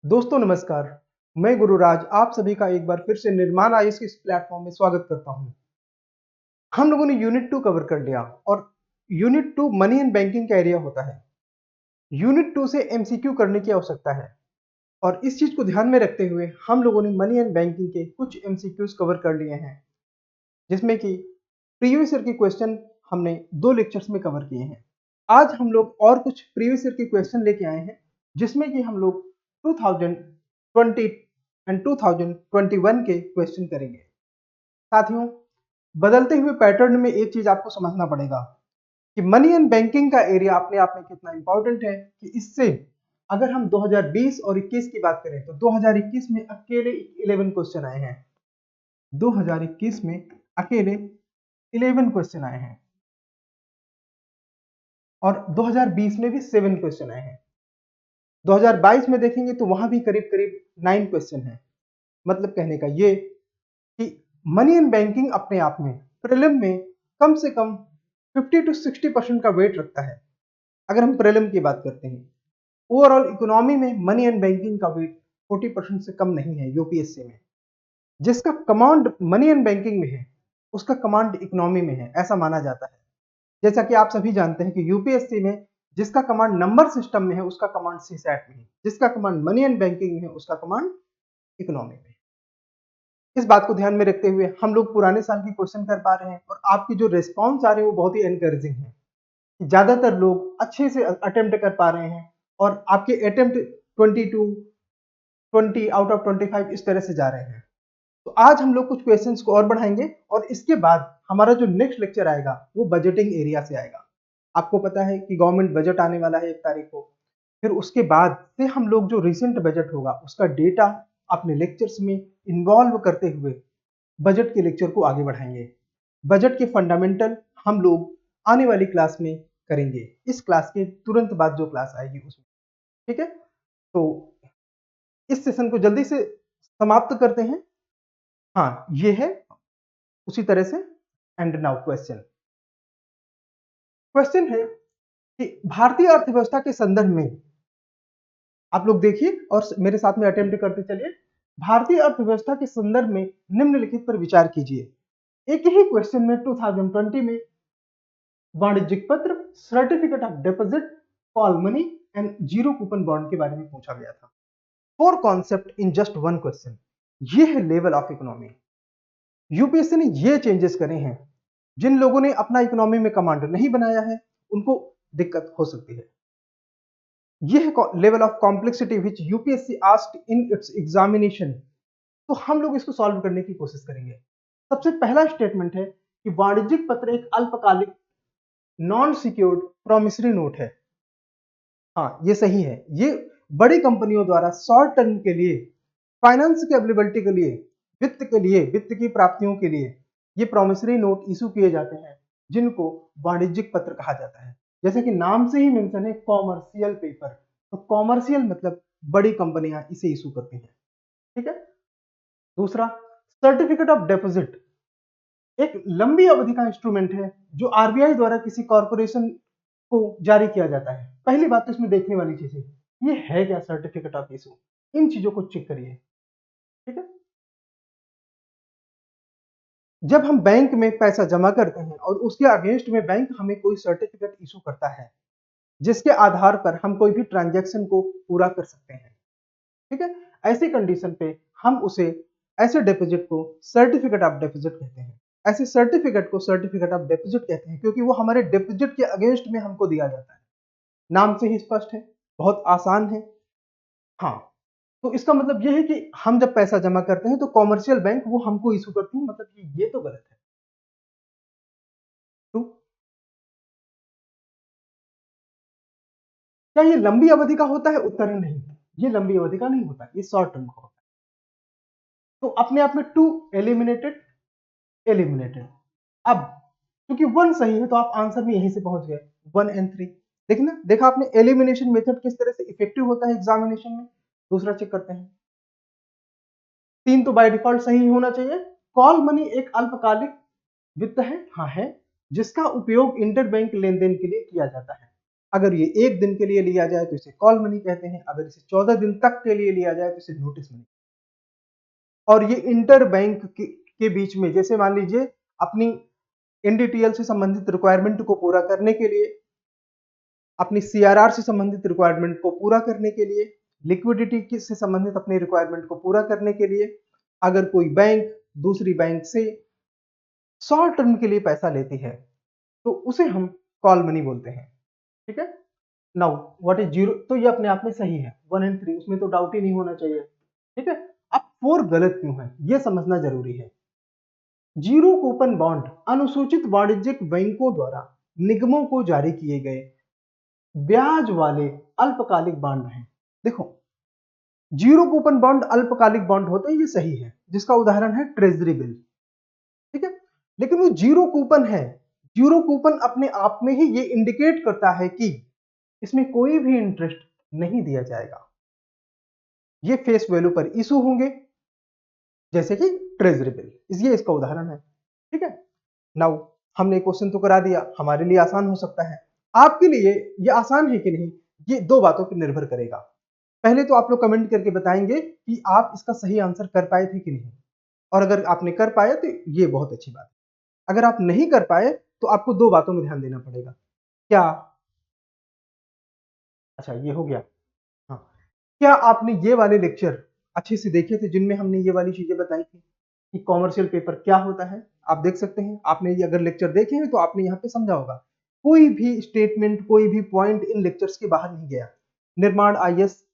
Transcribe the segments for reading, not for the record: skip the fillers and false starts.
दोस्तों नमस्कार। मैं गुरुराज आप सभी का एक बार फिर से निर्माण आईएएस के इस प्लेटफॉर्म में स्वागत करता हूं। हम लोगों ने यूनिट 2 कवर कर लिया और यूनिट 2 मनी एंड बैंकिंग का एरिया होता है। यूनिट 2 से एमसीक्यू करने की आवश्यकता है और इस चीज को ध्यान में रखते हुए हम लोगों ने मनी एंड बैंकिंग के कुछ एमसीक्यूज कवर कर लिए हैं, जिसमें कि प्रीवियस ईयर के क्वेश्चन हमने 2 लेक्चर्स में कवर किए हैं। आज हम लोग और कुछ प्रीवियस ईयर के क्वेश्चन लेके आए हैं, जिसमें कि हम लोग 2020 एंड 2021 के क्वेश्चन करेंगे। साथियों, बदलते हुए पैटर्न में एक चीज आपको समझना पड़ेगा कि मनी एंड बैंकिंग का एरिया अपने आप में कितना इंपॉर्टेंट है कि इससे अगर हम 2020 और 21 की बात करें तो 2021 में अकेले 11 क्वेश्चन आए हैं। 2021 में अकेले 11 क्वेश्चन आए हैं और 2020 में भी 7 क्वेश्चन आए हैं। 2022 में देखेंगे तो वहां भी करीब करीब 9 क्वेश्चन हैं। मतलब कहने का ये कि मनी एंड बैंकिंग अपने आप में प्रीलिम में कम से कम 50 to 60% का वेट रखता है। अगर हम प्रीलिम की बात करते हैं, ओवरऑल इकोनॉमी में मनी एंड बैंकिंग का वेट 40% से कम नहीं है। यूपीएससी में जिसका कमांड मनी एंड बैंकिंग में है, उसका कमांड इकोनॉमी में है, ऐसा माना जाता है। जैसा कि आप सभी जानते हैं कि यूपीएससी में जिसका कमांड नंबर सिस्टम में है, उसका कमांड सीसैट में है। जिसका कमांड मनी एंड बैंकिंग में है, उसका कमांड इकोनॉमी में है। इस बात को ध्यान में रखते हुए हम लोग पुराने साल की क्वेश्चन कर पा रहे हैं और आपकी जो रिस्पॉन्स आ रहे हैं वो बहुत ही एनकरेजिंग है। ज्यादातर लोग अच्छे से अटेम्प्ट कर पा रहे हैं और आपके अटेम्प्ट 22, 20 आउट ऑफ 25 इस तरह से जा रहे हैं। तो आज हम लोग कुछ क्वेश्चंस को और बढ़ाएंगे और इसके बाद हमारा जो नेक्स्ट लेक्चर आएगा वो बजटिंग एरिया से आएगा। आपको पता है कि गवर्नमेंट बजट आने वाला है 1 तारीख को। फिर उसके बाद से हम लोग जो रिसेंट बजट होगा उसका डेटा अपने लेक्चर्स में इन्वॉल्व करते हुए बजट के लेक्चर को आगे बढ़ाएंगे। बजट के फंडामेंटल हम लोग आने वाली क्लास में करेंगे, इस क्लास के तुरंत बाद जो क्लास आएगी उसमें। ठीक है, तो इस सेशन को जल्दी से समाप्त करते हैं। हाँ, ये है उसी तरह से। एंड नाउ क्वेश्चन है कि भारतीय अर्थव्यवस्था के संदर्भ में आप लोग देखिए और मेरे साथ में अटेम्प्ट करते चलिए। भारतीय अर्थव्यवस्था के संदर्भ में निम्नलिखित पर विचार कीजिए। एक ही क्वेश्चन में 2020 में वाणिज्यिक पत्र, certificate of deposit, call money and zero coupon bond के बारे में पूछा गया था। 4 कॉन्सेप्ट इन जस्ट 1 क्वेश्चन। ये है लेवल ऑफ इकोनॉमी। यूपीएससी ने ये चेंजेस करे हैं। जिन लोगों ने अपना इकोनॉमी में कमांड नहीं बनाया है उनको दिक्कत हो सकती है। यह है level of complexity which UPSC asked in its examination. तो हम लोग इसको सॉल्व करने की कोशिश करेंगे। सबसे पहला स्टेटमेंट है कि वाणिज्यिक पत्र एक अल्पकालिक नॉन सिक्योर्ड प्रोमिसरी नोट है। हाँ, ये सही है। ये बड़ी कंपनियों द्वारा शॉर्ट टर्म के लिए, फाइनेंस की अवेलेबिलिटी के लिए, वित्त की प्राप्तियों के लिए ये प्रोमिसरी नोट इशू किए जाते हैं, जिनको वाणिज्यिक पत्र कहा जाता है। जैसे कि नाम से ही मेंशन है कॉमर्शियल पेपर, तो कॉमर्शियल मतलब बड़ी कंपनियां इसे इशू करती हैं। ठीक है। दूसरा, सर्टिफिकेट ऑफ डिपॉजिट एक लंबी अवधि का इंस्ट्रूमेंट है जो आरबीआई द्वारा किसी कॉर्पोरेशन को जारी किया जाता है। पहली बात तो इसमें देखने वाली चीज है, ये है क्या सर्टिफिकेट ऑफ इशू। इन चीजों को चेक करिए। ठीक है। जब हम बैंक में पैसा जमा करते हैं और उसके अगेंस्ट में बैंक हमें कोई सर्टिफिकेट इशू करता है, जिसके आधार पर हम कोई भी ट्रांजैक्शन को पूरा कर सकते हैं। ठीक है। ऐसी कंडीशन पे हम उसे, ऐसे डिपॉजिट को सर्टिफिकेट ऑफ डिपॉजिट कहते हैं। ऐसे सर्टिफिकेट को सर्टिफिकेट ऑफ डिपॉजिट कहते हैं क्योंकि वो हमारे डिपॉजिट के अगेंस्ट में हमको दिया जाता है। नाम से ही स्पष्ट है, बहुत आसान है। हाँ, तो इसका मतलब यह है कि हम जब पैसा जमा करते हैं तो कॉमर्शियल बैंक वो हमको इशू करती है, मतलब कि ये तो गलत है। तो क्या ये लंबी अवधि का होता है? उत्तर है नहीं, ये लंबी अवधि का नहीं होता, ये शॉर्ट टर्म का होता है। तो अपने आप में 2 एलिमिनेटेड, एलिमिनेटेड। अब क्योंकि 1 सही है तो आप आंसर में यहीं से पहुंच गए, 1 एंड 3। देखना, देखा आपने एलिमिनेशन मेथड किस तरह से इफेक्टिव होता है एग्जामिनेशन में। दूसरा चेक करते हैं। 3 तो बाय डिफॉल्ट सही होना चाहिए। कॉल मनी एक अल्पकालिक वित्त है, हाँ है, जिसका उपयोग इंटर बैंक लेन देन के लिए किया जाता है। अगर ये 1 दिन के लिए लिया जाए तो इसे कॉल मनी कहते हैं, अगर इसे 14 दिन तक के लिए लिया जाए तो इसे नोटिस मनी। और ये इंटर बैंक के बीच में, जैसे मान लीजिए अपनी एनडीटीएल से संबंधित रिक्वायरमेंट को पूरा करने के लिए, अपनी सीआरआर से संबंधित रिक्वायरमेंट को पूरा करने के लिए, लिक्विडिटी से संबंधित अपनी रिक्वायरमेंट को पूरा करने के लिए, अगर कोई बैंक दूसरी बैंक से शॉर्ट टर्म के लिए पैसा लेती है तो उसे हम कॉल मनी बोलते हैं। ठीक है। नाउ व्हाट इज जीरो, तो ये अपने आप में सही है 1 एंड 3, उसमें तो डाउट ही नहीं होना चाहिए। ठीक है। अब 4 गलत क्यों है ये समझना जरूरी है। जीरो कूपन बॉन्ड अनुसूचित वाणिज्यिक बैंकों द्वारा निगमों को जारी किए गए ब्याज वाले अल्पकालिक बॉन्ड हैं। देखो, जीरो कूपन बॉन्ड अल्पकालिक बॉन्ड होते हैं, ये सही है, जिसका उदाहरण है ट्रेजरी बिल। ठीक है। लेकिन वो जीरो कूपन है। जीरो कूपन अपने आप में ही ये इंडिकेट करता है कि इसमें कोई भी इंटरेस्ट नहीं दिया जाएगा, ये फेस वैल्यू पर इशू होंगे, जैसे कि ट्रेजरी बिल, ये इसका उदाहरण है। ठीक है। नाउ हमने क्वेश्चन तो करा दिया, हमारे लिए आसान हो सकता है, आपके लिए ये आसान है कि नहीं, ये 2 बातों पर निर्भर करेगा। पहले तो आप लोग कमेंट करके बताएंगे कि आप इसका सही आंसर कर पाए थे कि नहीं, और अगर आपने कर पाया तो ये बहुत अच्छी बात है। अगर आप नहीं कर पाए तो आपको 2 बातों में ध्यान देना पड़ेगा। क्या? अच्छा, ये हो गया। हाँ, क्या आपने ये वाले लेक्चर अच्छे से देखे थे जिनमें हमने ये वाली चीजें बताई थी कि कॉमर्शियल पेपर क्या होता है? आप देख सकते हैं, आपने ये अगर लेक्चर देखे हैं तो आपने यहाँ पे समझा होगा। कोई भी स्टेटमेंट, कोई भी पॉइंट इन लेक्चर्स के बाहर नहीं गया। निर्माण आईएएस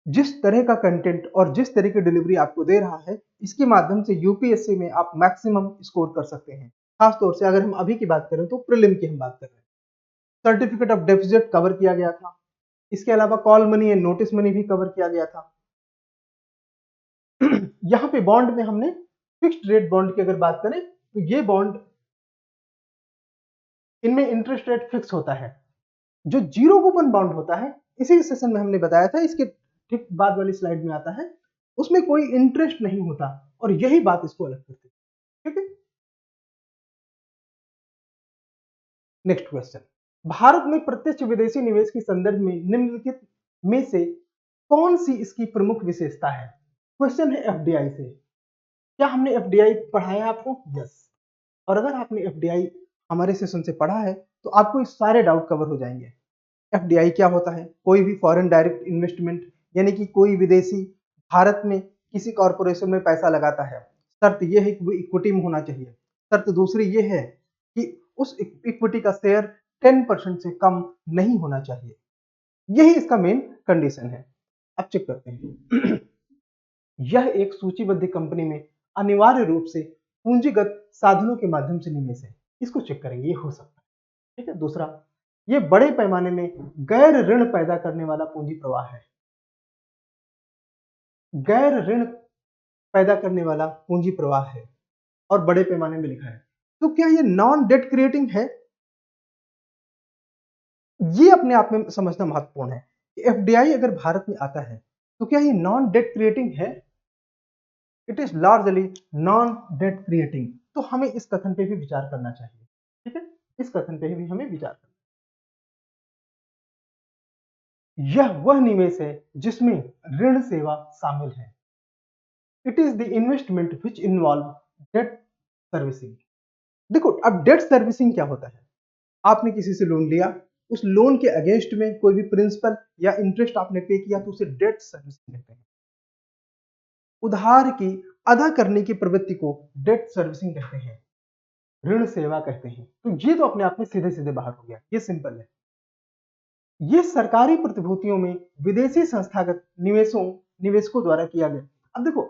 जिस तरह का कंटेंट और जिस तरह की डिलीवरी आपको दे रहा है, इसके माध्यम से यूपीएससी में आप मैक्सिमम स्कोर कर सकते हैं। खासतौर से अगर हम अभी की बात करें तो प्रीलिम की हम बात कर रहे हैं। सर्टिफिकेट ऑफ डेफिसिट कवर किया गया था, इसके अलावा call money and notice money भी कवर किया गया था। यहाँ पे बॉन्ड में हमने फिक्स्ड रेट बॉन्ड की अगर बात करें तो ये बॉन्ड, इनमें इंटरेस्ट रेट फिक्स होता है। जो जीरो कूपन बॉन्ड होता है, इसी सेशन में हमने बताया था, इसके ठीक बाद वाली स्लाइड में आता है, उसमें कोई इंटरेस्ट नहीं होता, और यही बात इसको अलग करती है। ठीक है। नेक्स्ट क्वेश्चन, भारत में प्रत्यक्ष विदेशी निवेश के संदर्भ में निम्नलिखित में से कौन सी इसकी प्रमुख विशेषता है? क्वेश्चन है एफडीआई से। क्या हमने एफडीआई पढ़ाया है आपको? यस। और अगर आपने एफडीआई हमारे सेशन से पढ़ा है तो आपको इस सारे डाउट कवर हो जाएंगे। एफडीआई क्या होता है? कोई भी फॉरेन डायरेक्ट इन्वेस्टमेंट, यानी कि कोई विदेशी भारत में किसी कॉरपोरेशन में पैसा लगाता है। शर्त यह है कि वो इक्विटी में होना चाहिए। शर्त दूसरी यह है कि उस इक्विटी का शेयर 10% से कम नहीं होना चाहिए। यही इसका मेन कंडीशन है। अब चेक करते हैं। यह एक सूचीबद्ध कंपनी में अनिवार्य रूप से पूंजीगत साधनों के माध्यम से निवेश है। इसको चेक करेंगे, ये हो सकता है। ठीक है। दूसरा, ये बड़े पैमाने में गैर ऋण पैदा करने वाला पूंजी प्रवाह है। गैर ऋण पैदा करने वाला पूंजी प्रवाह है और बड़े पैमाने में लिखा है, तो क्या ये नॉन डेट क्रिएटिंग है? ये अपने आप में समझना महत्वपूर्ण है कि एफडीआई अगर भारत में आता है तो क्या ये नॉन डेट क्रिएटिंग है? It is largely non debt creating. तो हमें इस कथन पे भी विचार करना चाहिए। ठीक है। इस कथन पे भी हमें विचार करना। यह वह निवेश है जिसमें ऋण सेवा शामिल है। It is the investment which involve debt servicing. देखो, अब डेट सर्विसिंग क्या होता है? आपने किसी से लोन लिया, उस लोन के अगेंस्ट में कोई भी प्रिंसिपल या इंटरेस्ट आपने पे किया तो उसे डेट सर्विसिंग कहते हैं। उधार की अदा करने की प्रवृत्ति को डेट सर्विसिंग कहते हैं, ऋण सेवा कहते हैं। तो ये तो अपने आप में सीधे सीधे बाहर हो गया, ये सिंपल है। ये सरकारी प्रतिभूतियों में विदेशी संस्थागत निवेशकों द्वारा किया गया। अब देखो,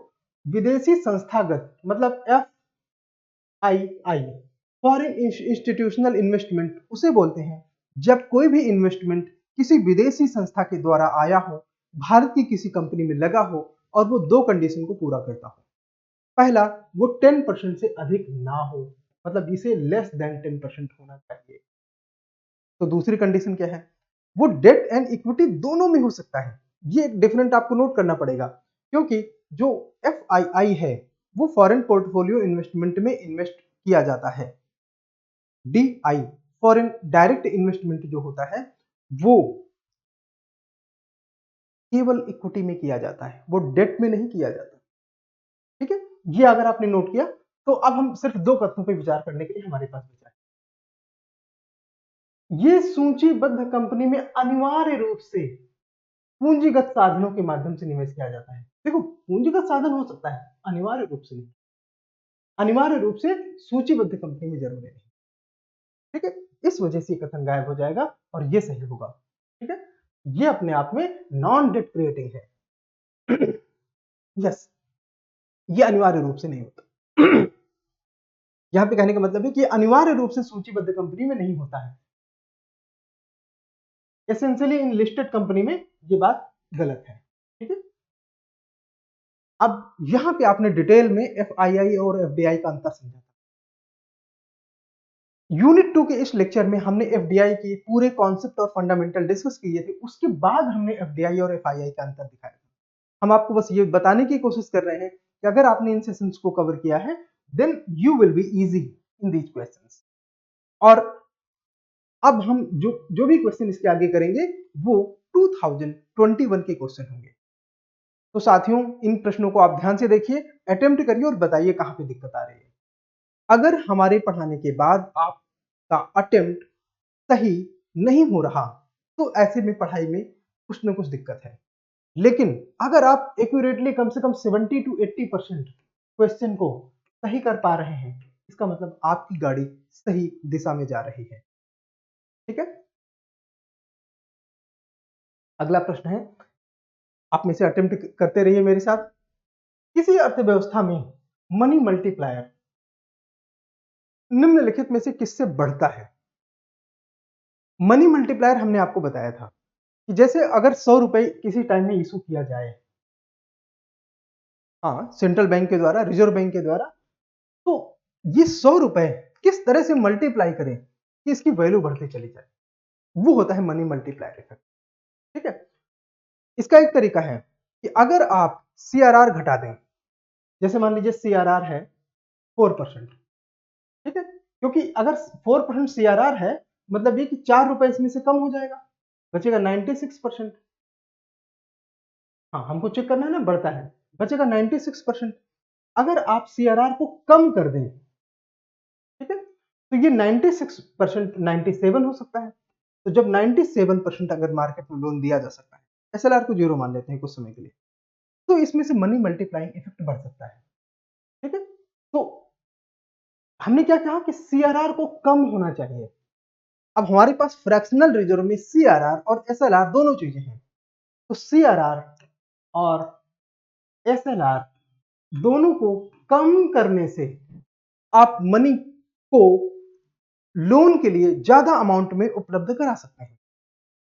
विदेशी संस्थागत मतलब FII, फॉरेन इंस्टीट्यूशनल इन्वेस्टमेंट उसे बोलते हैं जब कोई भी इन्वेस्टमेंट किसी विदेशी संस्था के द्वारा आया हो, भारत की किसी कंपनी में लगा हो और वो 2 कंडीशन को पूरा करता हो। पहला, वो 10% से अधिक ना हो, मतलब इसे लेस देन 10% होना चाहिए। तो दूसरी कंडीशन क्या है? वो डेट एंड इक्विटी दोनों में हो सकता है। ये एक डिफरेंट आपको नोट करना पड़ेगा, क्योंकि जो FII है वो फॉरेन पोर्टफोलियो इन्वेस्टमेंट में इन्वेस्ट किया जाता है। DI फॉरेन डायरेक्ट इन्वेस्टमेंट जो होता है वो केवल इक्विटी में किया जाता है, वो डेट में नहीं किया जाता। ठीक है, ये अगर आपने नोट किया तो अब हम सिर्फ दो कथनों पर विचार करने के लिए हमारे पास बचा है। ये सूचीबद्ध कंपनी में अनिवार्य रूप से पूंजीगत साधनों के माध्यम से निवेश किया जाता है। देखो, पूंजीगत साधन हो सकता है, अनिवार्य रूप से नहीं। अनिवार्य रूप से सूचीबद्ध कंपनी में जरूरी नहीं। ठीक है, इस वजह से कथन गायब हो जाएगा और ये सही होगा। ठीक है, ये अपने आप में नॉन डेट क्रिएटिंग है। यस, ये अनिवार्य रूप से नहीं होता। यहां पे कहने का मतलब है कि अनिवार्य रूप से सूचीबद्ध कंपनी में नहीं होता है। एसेंशियली इन लिस्टेड कंपनी में ये बात गलत है। ठीक है, अब यहां पे आपने डिटेल में एफआईआई और एफडीआई का अंतर समझा। यूनिट 2 के इस लेक्चर में हमने एफडीआई के पूरे कॉन्सेप्ट और फंडामेंटल डिस्कस किए थे। उसके बाद हमने एफडीआई और एफआईआई का अंतर दिखाया था। हम आपको बस ये बताने की कोशिश कर रहे हैं कि अगर आपने इन सेशंस को कवर किया है then you will be easy in these questions. और अब हम जो भी क्वेश्चन इसके आगे करेंगे वो 2021 के क्वेश्चन होंगे। तो साथियों, इन प्रश्नों को आप ध्यान से देखिए, अटेम्प्ट करिए और बताइए कहां पे दिक्कत आ रही है। अगर हमारे पढ़ाने के बाद आपका अटेम्प्ट सही नहीं हो रहा तो ऐसे में पढ़ाई में कुछ ना कुछ दिक्कत है। लेकिन अगर आप एक्यूरेटली कम से कम 70 to 80% क्वेश्चन को सही कर पा रहे हैं, इसका मतलब आपकी गाड़ी सही दिशा में जा रही है। ठीक है, अगला प्रश्न है, आप में से अटेम्प्ट करते रहिए मेरे साथ। किसी अर्थव्यवस्था में मनी मल्टीप्लायर निम्नलिखित में से किससे बढ़ता है? मनी मल्टीप्लायर हमने आपको बताया था कि जैसे अगर 100 रुपए किसी टाइम में इशू किया जाए, हाँ, सेंट्रल बैंक के द्वारा, रिजर्व बैंक के द्वारा, तो ये 100 रुपए किस तरह से मल्टीप्लाई करें कि इसकी वैल्यू बढ़ती चली जाए, वो होता है मनी मल्टीप्लायर इफेक्ट। ठीक है, इसका एक तरीका है कि अगर आप सीआरआर घटा दें, जैसे मान लीजिए सीआरआर है 4%। ठीक है, क्योंकि अगर 4% सीआरआर है मतलब ये कि 4 रुपए इसमें से कम हो जाएगा, बचेगा 96%। हाँ, हमको चेक करना है ना, बढ़ता है, बचेगा 96%। अगर आप सीआरआर को कम कर दें, ठीक है, तो ये 96% 97 हो सकता है। तो जब 97% अगर मार्केट में लोन दिया जा सकता है, एसएलआर को जीरो मान लेते हैं कुछ समय के लिए, तो इसमें से मनी मल्टीप्लाइंग इफेक्ट बढ़ सकता है। ठीक है, तो हमने क्या कहा कि सीआरआर को कम होना चाहिए। अब हमारे पास फ्रैक्शनल रिजर्व में सीआरआर और एसएलआर दोनों चीजें हैं, तो सीआरआर और एसएलआर दोनों को कम करने से आप मनी को लोन के लिए ज्यादा अमाउंट में उपलब्ध करा सकते हैं।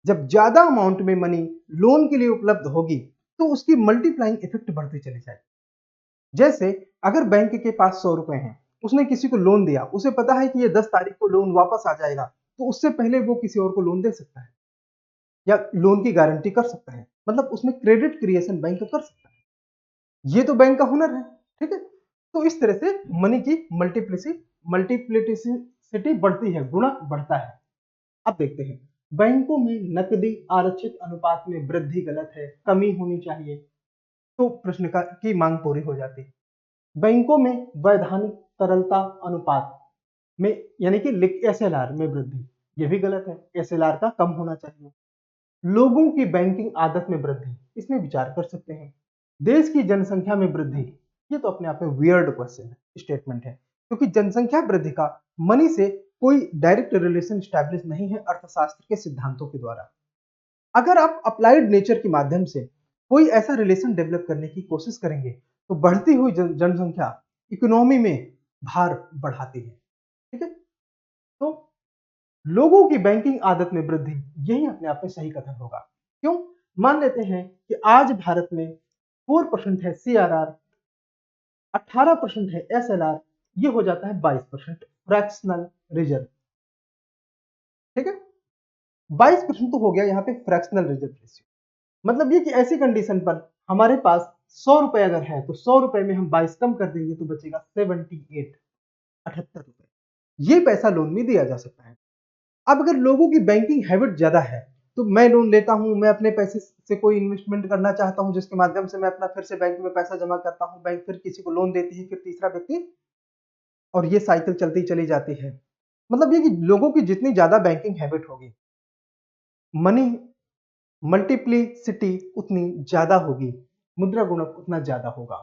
जब ज्यादा अमाउंट में मनी लोन के लिए उपलब्ध होगी तो उसकी मल्टीप्लाइंग इफेक्ट बढ़ती चली जाएगी। जैसे अगर बैंक के पास 100 रुपए हैं, उसने किसी को लोन दिया, उसे पता है कि ये 10 तारीख को लोन वापस आ जाएगा, तो उससे पहले वो किसी और को लोन दे सकता है या लोन की गारंटी कर सकता है, मतलब उसमें क्रेडिट क्रिएशन बैंक कर सकता है। ये तो बैंक का हुनर है। ठीक है, तो इस तरह से मनी की मल्टीप्लिसिटी बढ़ती है, गुणक बढ़ता है। अब देखते हैं, बैंकों में नकदी आरक्षित अनुपात में वृद्धि गलत है, कमी होनी चाहिए, तो प्रश्न की मांग पूरी हो जाती है। बैंकों में वैधानिक तरलता अनुपात में यानी कि एसएलआर में वृद्धि, यह भी गलत है, एसएलआर का कम होना चाहिए। लोगों की बैंकिंग आदत में वृद्धि, इसमें विचार कर सकते हैं। देश की जनसंख्या में वृद्धि, ये तो अपने आप में वियर्ड क्वेश्चन है, स्टेटमेंट है, क्योंकि जनसंख्या वृद्धि का मनी से कोई डायरेक्ट रिलेशन स्टैब्लिश नहीं है अर्थशास्त्र के सिद्धांतों के द्वारा। अगर आप अप्लाइड नेचर के माध्यम से कोई ऐसा रिलेशन डेवलप करने की कोशिश करेंगे तो बढ़ती हुई जनसंख्या इकोनॉमी में भार बढ़ाती है। ठीक है, तो लोगों की बैंकिंग आदत में वृद्धि, यही अपने आप में सही कथन होगा। क्यों? मान लेते हैं कि आज भारत में 4% है सीआरआर, 18% है एसएलआर, ये हो जाता है 22% फ्रैक्शनल रिजर्व। ठीक है, 22% तो हो गया यहाँ पे फ्रैक्शनल रिजर्व रेशियो। मतलब ये कि ऐसी कंडीशन पर हमारे पास 100 रुपए अगर है तो 100 रुपए में हम 22 कम कर देंगे तो बचेगा 78 रुपए। ये पैसा लोन में दिया जा सकता है। अब अगर लोगों की बैंकिंग हैबिट ज्यादा है तो मैं लोन लेता हूं, मैं अपने पैसे से कोई इन्वेस्टमेंट करना चाहता हूं जिसके माध्यम से मैं अपना फिर से बैंक में पैसा जमा करता हूं, बैंक फिर किसी को लोन देती है, फिर तीसरा व्यक्ति, और ये साइकिल चलती चली जाती है। मतलब ये कि लोगों की जितनी ज्यादा बैंकिंग हैबिट होगी, मनी मल्टीप्लिसिटी उतनी ज्यादा होगी, मुद्रा गुणक उतना ज्यादा होगा।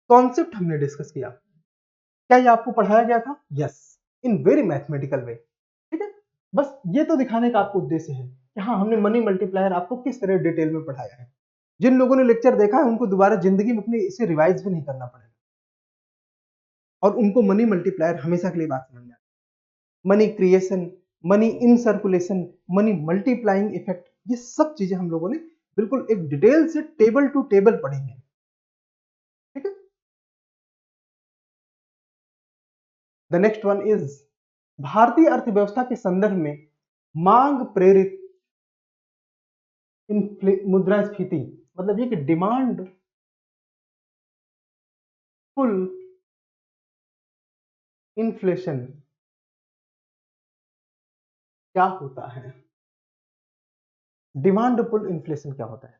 कॉन्सेप्ट हमने डिस्कस किया। क्या ये आपको पढ़ाया गया था? यस, इन वेरी मैथमेटिकल वे। ठीक है, बस ये तो दिखाने का आपको उद्देश्य है कि हाँ, हमने मनी मल्टीप्लायर आपको किस तरह डिटेल में पढ़ाया है। जिन लोगों ने लेक्चर देखा है उनको दोबारा जिंदगी में अपने इसे रिवाइज भी नहीं करना पड़ेगा, और उनको मनी मल्टीप्लायर हमेशा के लिए बात समझ में आए। Money creation, money in circulation, money multiplying effect, ये सब चीजें हम लोगों ने बिल्कुल एक डिटेल से टेबल टू टेबल पढ़ी है। ठीक है, द नेक्स्ट वन इज भारतीय अर्थव्यवस्था के संदर्भ में मांग प्रेरित मुद्रास्फीति, मतलब ये कि डिमांड पुल इन्फ्लेशन क्या होता है? डिमांड पुल इन्फ्लेशन क्या होता है,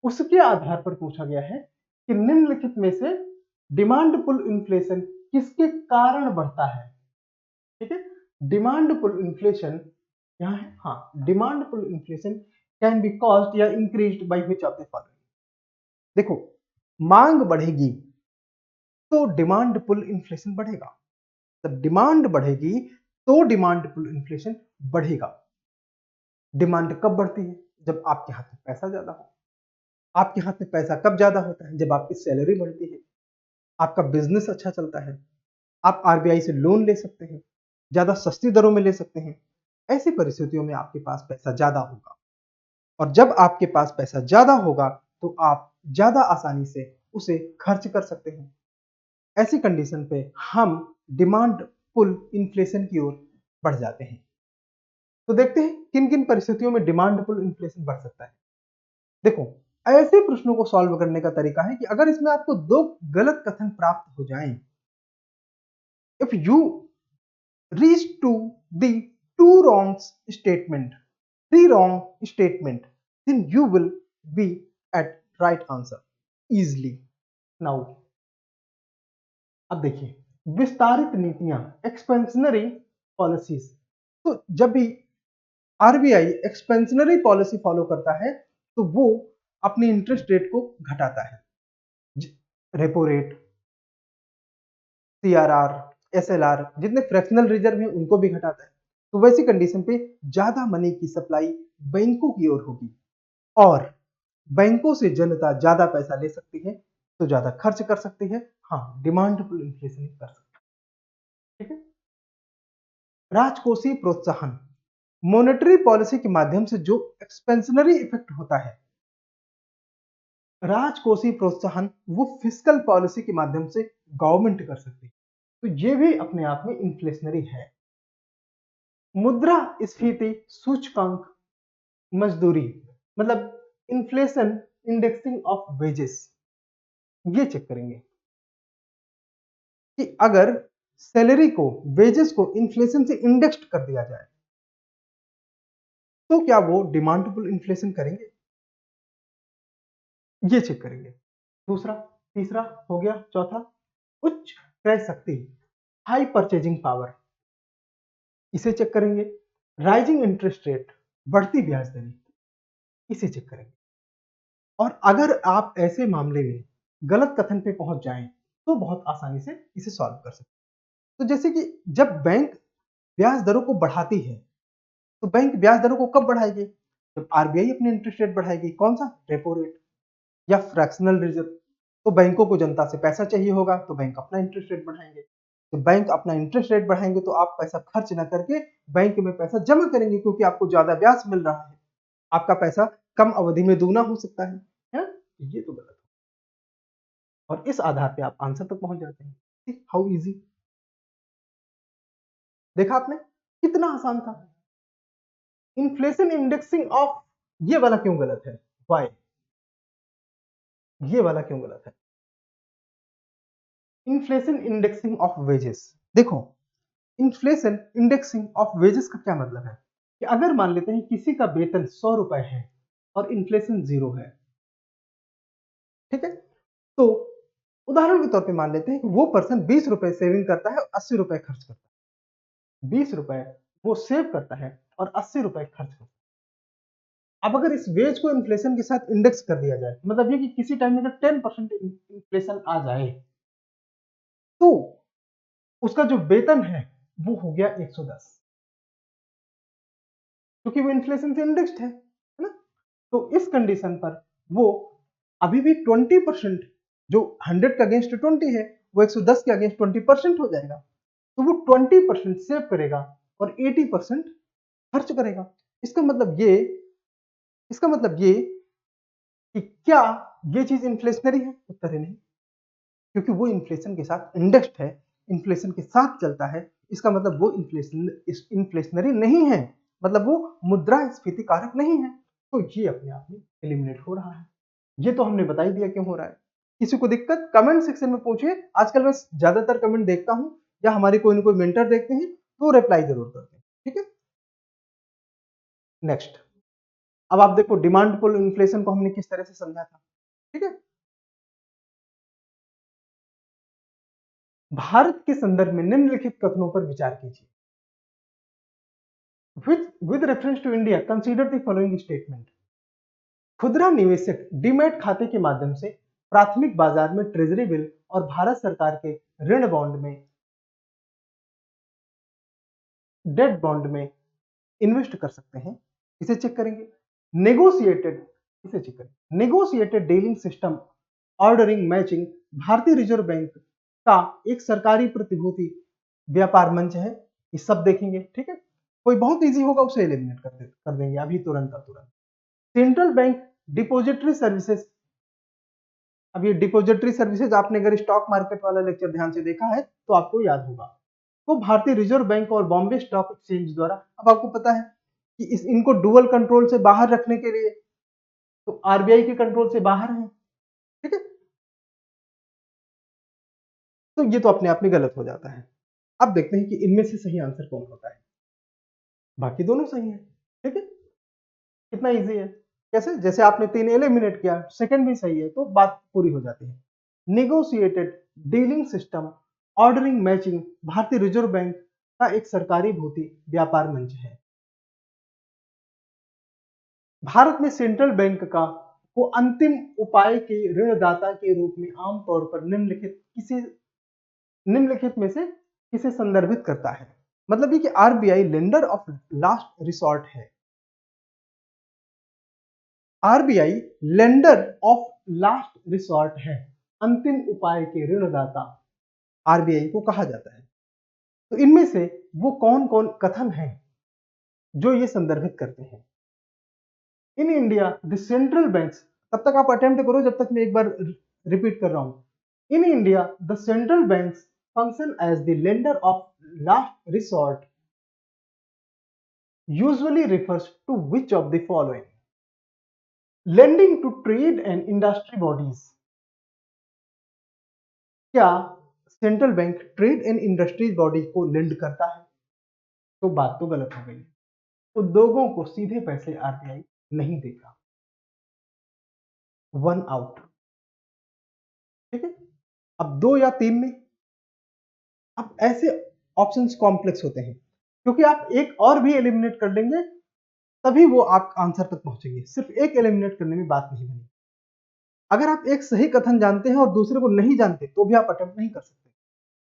उसके आधार पर पूछा गया है कि निम्नलिखित में से डिमांड पुल इन्फ्लेशन किसके कारण बढ़ता है। ठीक है, डिमांड पुल इन्फ्लेशन क्या है? हाँ, demand pull inflation can be caused या increased by which of the following. देखो, मांग बढ़ेगी तो डिमांड पुल इन्फ्लेशन बढ़ेगा, जब डिमांड बढ़ेगी तो डिमांड पुल इन्फ्लेशन बढ़ेगा। डिमांड कब बढ़ती है? जब आपके हाथ में पैसा ज्यादा हो। आपके हाथ में पैसा कब ज्यादा होता है? जब आपकी सैलरी बढ़ती है, आपका बिजनेस अच्छा चलता है, आप आरबीआई से लोन ले सकते हैं, ज्यादा सस्ती दरों में ले सकते हैं। ऐसी परिस्थितियों में आपके पास पैसा ज्यादा होगा, और जब आपके पास पैसा ज्यादा होगा तो आप ज्यादा आसानी से उसे खर्च कर सकते हैं। ऐसी कंडीशन पे हम डिमांड पुल इन्फ्लेशन की ओर बढ़ जाते हैं। तो देखते हैं किन किन परिस्थितियों में डिमांड पुल इन्फ्लेशन बढ़ सकता है। देखो, ऐसे प्रश्नों को सॉल्व करने का तरीका है कि अगर इसमें आपको दो गलत कथन प्राप्त हो जाएं, if you reach to the two wrong statement, three wrong statement, then you will be at right answer easily. Now अब देखिए, विस्तारित नीतियां, एक्सपेंशनरी पॉलिसीज। तो जब भी आरबीआई एक्सपेंशनरी पॉलिसी फॉलो करता है तो वो अपनी इंटरेस्ट रेट को घटाता है, रेपो रेट, सीआरआर, एसएलआर, जितने फ्रैक्शनल रिजर्व हैं उनको भी घटाता है। तो वैसी कंडीशन पे ज्यादा मनी की सप्लाई बैंकों की ओर होगी, और बैंकों से जनता ज्यादा पैसा ले सकती है तो ज्यादा खर्च कर सकती है। हाँ, डिमांड पुल इन्फ्लेशन कर सकती है। ठीक है, राजकोषीय प्रोत्साहन, मॉनेटरी पॉलिसी के माध्यम से जो एक्सपेंशनरी इफेक्ट होता है, राजकोषीय प्रोत्साहन वो फिस्कल पॉलिसी के माध्यम से गवर्नमेंट कर सकती है, तो ये भी अपने आप में इन्फ्लेशनरी है। मुद्रा स्फीति सूचकांक मजदूरी, मतलब इन्फ्लेशन इंडेक्सिंग ऑफ वेजेस, ये चेक करेंगे कि अगर सैलरी को, वेजेस को इन्फ्लेशन से इंडेक्स्ड कर दिया जाए तो क्या वो डिमांडेबल इन्फ्लेशन करेंगे, ये चेक करेंगे। दूसरा, तीसरा हो गया, चौथा, उच्च क्रय शक्ति, हाई परचेजिंग पावर, इसे चेक करेंगे। राइजिंग इंटरेस्ट रेट, बढ़ती ब्याज दरें, इसे चेक करेंगे। और अगर आप ऐसे मामले में गलत कथन पे पहुंच जाएं तो बहुत आसानी से इसे सॉल्व कर सकते हैं। तो जैसे कि जब बैंक ब्याज दरों को बढ़ाती है, तो बैंक ब्याज दरों को कब बढ़ाएगी? जब आरबीआई अपनी इंटरेस्ट रेट बढ़ाएगी। कौन सा? रेपो रेट या फ्रैक्शनल रिजर्व। तो बैंकों को जनता से पैसा चाहिए होगा तो बैंक अपना इंटरेस्ट रेट बढ़ाएंगे। तो बैंक अपना इंटरेस्ट रेट बढ़ाएंगे तो आप पैसा खर्च ना करके बैंक में पैसा जमा करेंगे, क्योंकि आपको ज्यादा ब्याज मिल रहा है, आपका पैसा कम अवधि में दूना हो सकता है ना? ये तो गलत है, और इस आधार पे आप आंसर तक पहुंच जाते हैं। हाउ इजी, देखा आपने कितना आसान था। इन्फ्लेशन इंडेक्सिंग ऑफ, ये वाला क्यों गलत है? वाई, ये वाला क्यों गलत है? इन्फ्लेशन इंडेक्सिंग ऑफ वेजेस, देखो, इन्फ्लेशन इंडेक्सिंग ऑफ वेजेस का क्या मतलब है? कि अगर मान लेते हैं किसी का वेतन 100 रुपए है और इन्फ्लेशन 0 है, ठीक है, तो उदाहरण के तौर पे मान लेते हैं कि वो पर्सन 20 रुपए सेविंग करता है और 80 रुपए खर्च करता है। 20 रुपए वो सेव करता है और 80 रुपए खर्च करता है। अब अगर इस वेज को इन्फ्लेशन के साथ इंडेक्स कर दिया जाए, मतलब ये कि किसी टाइम में अगर 10% इन्फ्लेशन आ जाए, तो उसका जो वेतन है वो हो गया 110, क्योंकि वो इन्फ्लेशन से इंडेक्स्ड है ना। तो इस कंडीशन पर वो अभी भी 20%, जो 100 का अगेंस्ट 20 है, वो 110 के अगेंस्ट 20% हो जाएगा। तो वो 20% सेव करेगा और 80% खर्च करेगा। इसका मतलब ये इसका मतलब ये कि क्या ये चीज इन्फ्लेशनरी है? उत्तर है नहीं, क्योंकि वो इन्फ्लेशन के साथ इंडेक्स्ड है, इन्फ्लेशन के साथ चलता है। इसका मतलब वो इन्फ्लेशनरी नहीं है, मतलब वो मुद्रास्फीति कारक नहीं है। तो ये अपने आप में एलिमिनेट हो रहा है। ये तो हमने बता ही दिया क्यों हो रहा है। किसी को दिक्कत कमेंट सेक्शन में पूछिए। आजकल मैं ज्यादातर कमेंट देखता हूं, या हमारे कोई ना कोई मेंटर देखते हैं तो रिप्लाई जरूर करते हैं। ठीक है, नेक्स्ट। अब आप देखो डिमांड पुल इन्फ्लेशन को हमने किस तरह से समझा था। ठीक है, भारत के संदर्भ में निम्नलिखित कथनों पर विचार कीजिए। With reference to India, consider the following statement. खुदरा निवेशक डीमैट खाते के माध्यम से प्राथमिक बाजार में ट्रेजरी बिल और भारत सरकार के ऋण बॉन्ड में, डेट बॉन्ड में इन्वेस्ट कर सकते हैं। इसे चेक करेंगे। नेगोशिएटेड इसे चेक करेंगे। Negotiated dealing system ordering matching भारतीय रिजर्व बैंक का एक सरकारी प्रतिभूति व्यापार मंच है। ये सब देखेंगे। ठीक है, कोई बहुत इजी होगा उसे एलिमिनेट कर देंगे अभी तुरंत का तुरंत। Central bank depository services. अब ये डिपॉजिटरी सर्विसेज आपने अगर स्टॉक मार्केट वाला लेक्चर ध्यान से देखा है तो आपको याद होगा। तो भारतीय रिजर्व बैंक और बॉम्बे स्टॉक एक्सचेंज द्वारा, अब आपको पता है कि इनको डुअल कंट्रोल से बाहर रखने के लिए तो आरबीआई के कंट्रोल से बाहर है। ठीक है, तो ये तो अपने आप में गलत हो जाता है। अब देखते हैं कि इनमें से सही आंसर कौन होता है। बाकी दोनों सही है। ठीक है, कितना इजी है। कैसे? जैसे आपने 3 एलिमिनेट किया, सेकंड भी सही है, तो बात पूरी हो जाती है। Negotiated dealing system ordering matching भारतीय रिजर्व बैंक का एक सरकारी भूति व्यापार मंच है। भारत में सेंट्रल बैंक का को अंतिम उपाय के ऋणदाता के रूप में आमतौर पर निम्नलिखित में से किसे संदर्भित करता है? मतलब ये कि RBI lender of last resort है। RBI lender of last resort है, अंतिम उपाय के ऋणदाता आरबीआई को कहा जाता है। तो इनमें से वो कौन कौन कथन हैं जो ये संदर्भित करते हैं? इन इंडिया द सेंट्रल बैंक्स, तब तक आप अटेम्प्ट करो जब तक मैं एक बार रिपीट कर रहा हूं। In India the central banks function as the lender of last resort usually refers to which of the following? Lending to trade and industry bodies. क्या central bank trade and industries body को land करता है? तो बात तो गलत हो गई। उद्योगों को सीधे पैसे आरबीआई नहीं देगा। 1 आउट। ठीक है, अब 2 या 3 में, अब ऐसे ऑप्शंस कॉम्प्लेक्स होते हैं क्योंकि आप एक और भी एलिमिनेट कर लेंगे तभी वो आप आंसर तक पहुंचेंगे। सिर्फ एक एलिमिनेट करने में बात नहीं बनी। अगर आप एक सही कथन जानते हैं और दूसरे को नहीं जानते तो भी आप अटेम्प्ट नहीं कर सकते,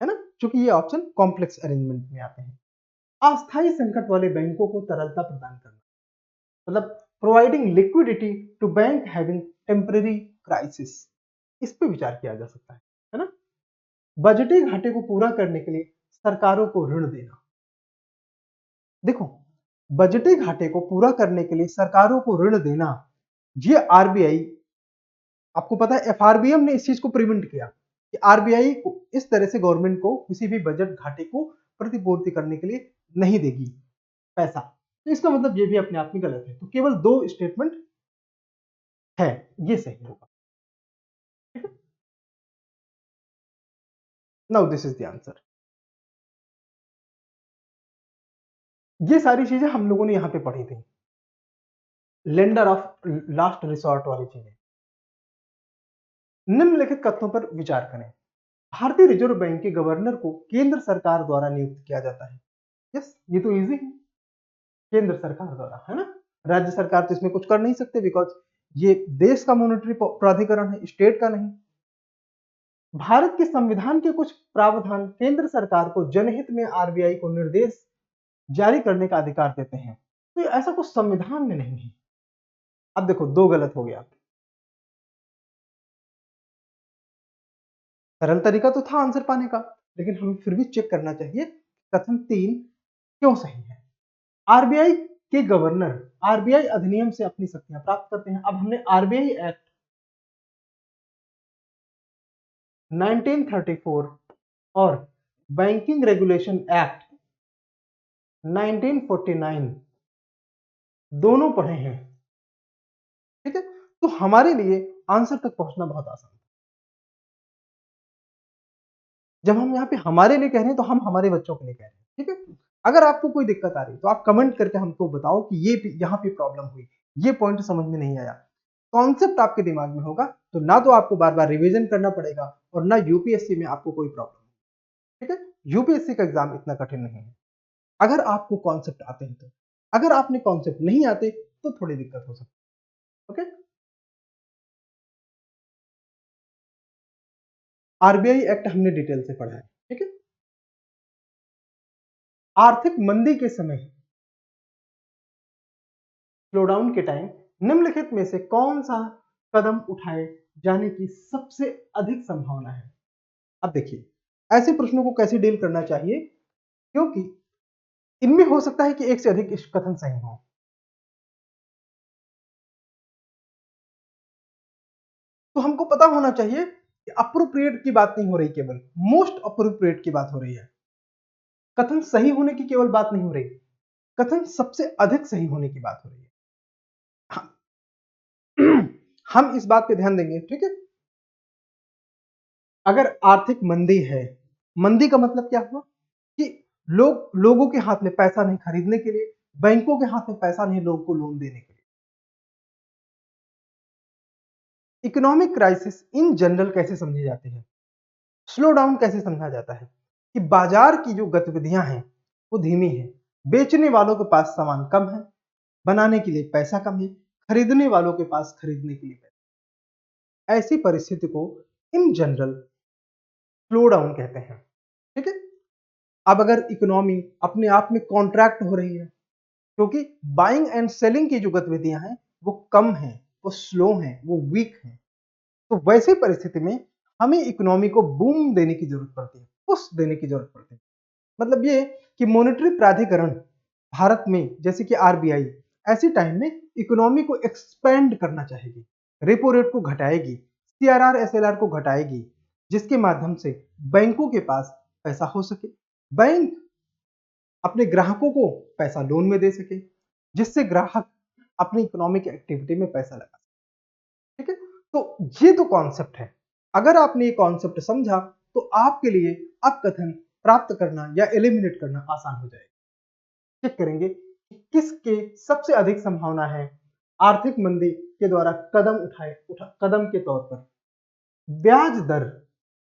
है ना, क्योंकि ये ऑप्शन कॉम्प्लेक्स अरेंजमेंट में आते हैं। अस्थायी संकट वाले बैंकों को तरलता प्रदान करना, मतलब providing liquidity to bank having temporary crisis, इस पे विचार किया जा सकता है ना। बजटीय घाटे को पूरा करने के लिए सरकारों को ऋण देना। देखो, बजटीय घाटे को पूरा करने के लिए सरकारों को ऋण देना, ये आरबीआई, आपको पता है एफआरबीएम ने इस चीज को प्रिवेंट किया कि आरबीआई को इस तरह से गवर्नमेंट को किसी भी बजट घाटे को प्रतिपूर्ति करने के लिए नहीं देगी पैसा। तो इसका मतलब ये भी अपने आप में गलत है। तो केवल 2 स्टेटमेंट है, ये सही होगा। Now this is the answer. ये सारी चीजें हम लोगों ने यहाँ पे पढ़ी थी, लेंडर ऑफ लास्ट रिसोर्ट वाली चीजें। निम्नलिखित कथनों पर विचार करें। भारतीय रिजर्व बैंक के गवर्नर को केंद्र सरकार द्वारा नियुक्त किया जाता है। यस, ये तो इजी है, केंद्र सरकार द्वारा, है ना। राज्य सरकार तो इसमें कुछ कर नहीं सकते, बिकॉज ये देश का मॉनेटरी प्राधिकरण है, स्टेट का नहीं। भारत के संविधान के कुछ प्रावधान केंद्र सरकार को जनहित में आरबीआई को निर्देश जारी करने का अधिकार देते हैं, तो ऐसा कुछ संविधान में नहीं है। अब देखो, दो गलत हो गया। सरल तरीका तो था आंसर पाने का, लेकिन हमें फिर भी चेक करना चाहिए कथन 3 क्यों सही है। आरबीआई के गवर्नर आरबीआई अधिनियम से अपनी शक्तियां प्राप्त करते हैं। अब हमने आरबीआई एक्ट 1934 और बैंकिंग रेगुलेशन एक्ट 1949 दोनों पढ़े हैं, ठीक है। तो हमारे लिए आंसर तक पहुंचना बहुत आसान है। जब हम यहाँ पे हमारे लिए कह रहे हैं तो हम हमारे बच्चों के लिए कह रहे हैं, ठीक है। अगर आपको कोई दिक्कत आ रही तो आप कमेंट करके हमको बताओ कि ये यहाँ पे प्रॉब्लम हुई, ये पॉइंट समझ में नहीं आया। कॉन्सेप्ट आपके दिमाग में होगा तो ना तो आपको बार बार रिवीजन करना पड़ेगा और ना यूपीएससी में आपको कोई प्रॉब्लम, ठीक है। यूपीएससी का एग्जाम इतना कठिन नहीं है अगर आपको कॉन्सेप्ट आते हैं तो। अगर आपने कॉन्सेप्ट नहीं आते तो थोड़ी दिक्कत हो सकती है, ओके। आरबीआई एक्ट हमने डिटेल से पढ़ा है, ठीक है। आर्थिक मंदी के समय, स्लोडाउन के टाइम, निम्नलिखित में से कौन सा कदम उठाए जाने की सबसे अधिक संभावना है। अब देखिए, ऐसे प्रश्नों को कैसे डील करना चाहिए, क्योंकि इनमें हो सकता है कि एक से अधिक कथन सही हो। तो हमको पता होना चाहिए कि अप्रोप्रिएट की बात नहीं हो रही, केवल मोस्ट अप्रोप्रिएट की बात हो रही है। कथन सही होने की केवल बात नहीं हो रही, कथन सबसे अधिक सही होने की बात हो रही है। हम इस बात पे ध्यान देंगे, ठीक है। अगर आर्थिक मंदी है, मंदी का मतलब क्या हुआ कि लोगों के हाथ में पैसा नहीं खरीदने के लिए, बैंकों के हाथ में पैसा नहीं लोगों को लोन देने के लिए। इकोनॉमिक क्राइसिस इन जनरल कैसे समझी जाती है, स्लो डाउन कैसे समझा जाता है कि बाजार की जो गतिविधियां हैं वो धीमी है, बेचने वालों के पास सामान कम है, बनाने के लिए पैसा कम है, खरीदने वालों के पास खरीदने के लिए पैसा। ऐसी परिस्थिति को इन जनरल स्लो डाउन कहते हैं, ठीक है। अब अगर इकोनॉमी अपने आप में कॉन्ट्रैक्ट हो रही है क्योंकि बाइंग एंड सेलिंग की जो गतिविधियां हैं वो कम है, वो स्लो हैं, वो वीक हैं, तो वैसी परिस्थिति में हमें इकोनॉमी को बूम देने की जरूरत पड़ती है, पुश देने की जरूरत पड़ती है। मतलब ये कि मॉनेटरी प्राधिकरण भारत में जैसे कि आरबीआई ऐसे टाइम में इकोनॉमी को एक्सपेंड करना चाहेगी, रेपो रेट को घटाएगी, सीआरआर एसएलआर को घटाएगी, जिसके माध्यम से बैंकों के पास पैसा हो सके, बैंक अपने ग्राहकों को पैसा लोन में दे सके, जिससे ग्राहक अपनी इकोनॉमिक एक्टिविटी में पैसा लगा सके, ठीक है। तो ये तो कॉन्सेप्ट है। अगर आपने ये कॉन्सेप्ट समझा तो आपके लिए अब कथन प्राप्त करना या एलिमिनेट करना आसान हो जाएगा। चेक करेंगे कि किसके सबसे अधिक संभावना है आर्थिक मंदी के द्वारा कदम के तौर पर ब्याज दर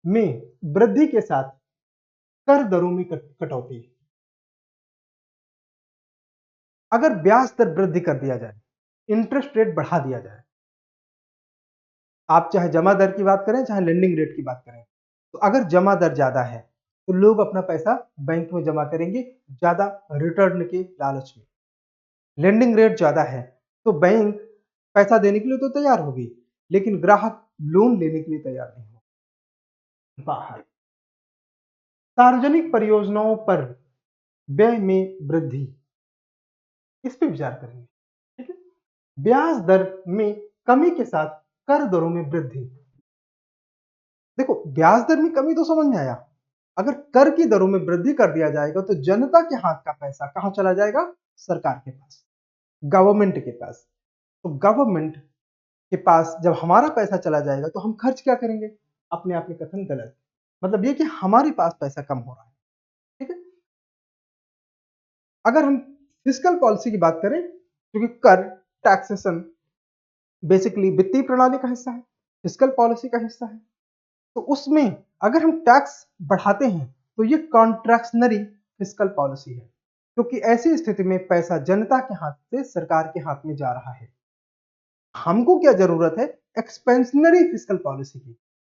में वृद्धि के साथ कर दरों में कटौती। अगर ब्याज दर वृद्धि कर दिया जाए, इंटरेस्ट रेट बढ़ा दिया जाए, आप चाहे जमा दर की बात करें चाहे लेंडिंग रेट की बात करें, तो अगर जमा दर ज्यादा है तो लोग अपना पैसा बैंक में जमा करेंगे ज्यादा रिटर्न के लालच में। लेंडिंग रेट ज्यादा है तो बैंक पैसा देने के लिए तो तैयार होगी, लेकिन ग्राहक लोन लेने के लिए तैयार नहीं होगा। बाहर सार्वजनिक परियोजनाओं पर व्यय में वृद्धि, इस पे विचार करेंगे, ठीक है। ब्याज दर में कमी के साथ कर दरों में वृद्धि। देखो, ब्याज दर में कमी तो समझ में आया, अगर कर की दरों में वृद्धि कर दिया जाएगा तो जनता के हाथ का पैसा कहां चला जाएगा, सरकार के पास, गवर्नमेंट के पास। तो गवर्नमेंट के पास जब हमारा पैसा चला जाएगा तो हम खर्च क्या करेंगे, अपने आप में कथन गलत, मतलब ये कि हमारे पास पैसा कम हो रहा है, ठीक है। अगर हम फिस्कल पॉलिसी की बात करें, क्योंकि कर, टैक्सेशन बेसिकली वित्तीय प्रणाली का हिस्सा है, फिस्कल पॉलिसी का हिस्सा है, तो उसमें अगर हम टैक्स बढ़ाते हैं तो ये कॉन्ट्रैक्शनरी फिस्कल पॉलिसी है, क्योंकि ऐसी स्थिति में पैसा जनता के हाथ से सरकार के हाथ में जा रहा है। हमको क्या जरूरत है? एक्सपेंशनरी फिस्कल पॉलिसी की,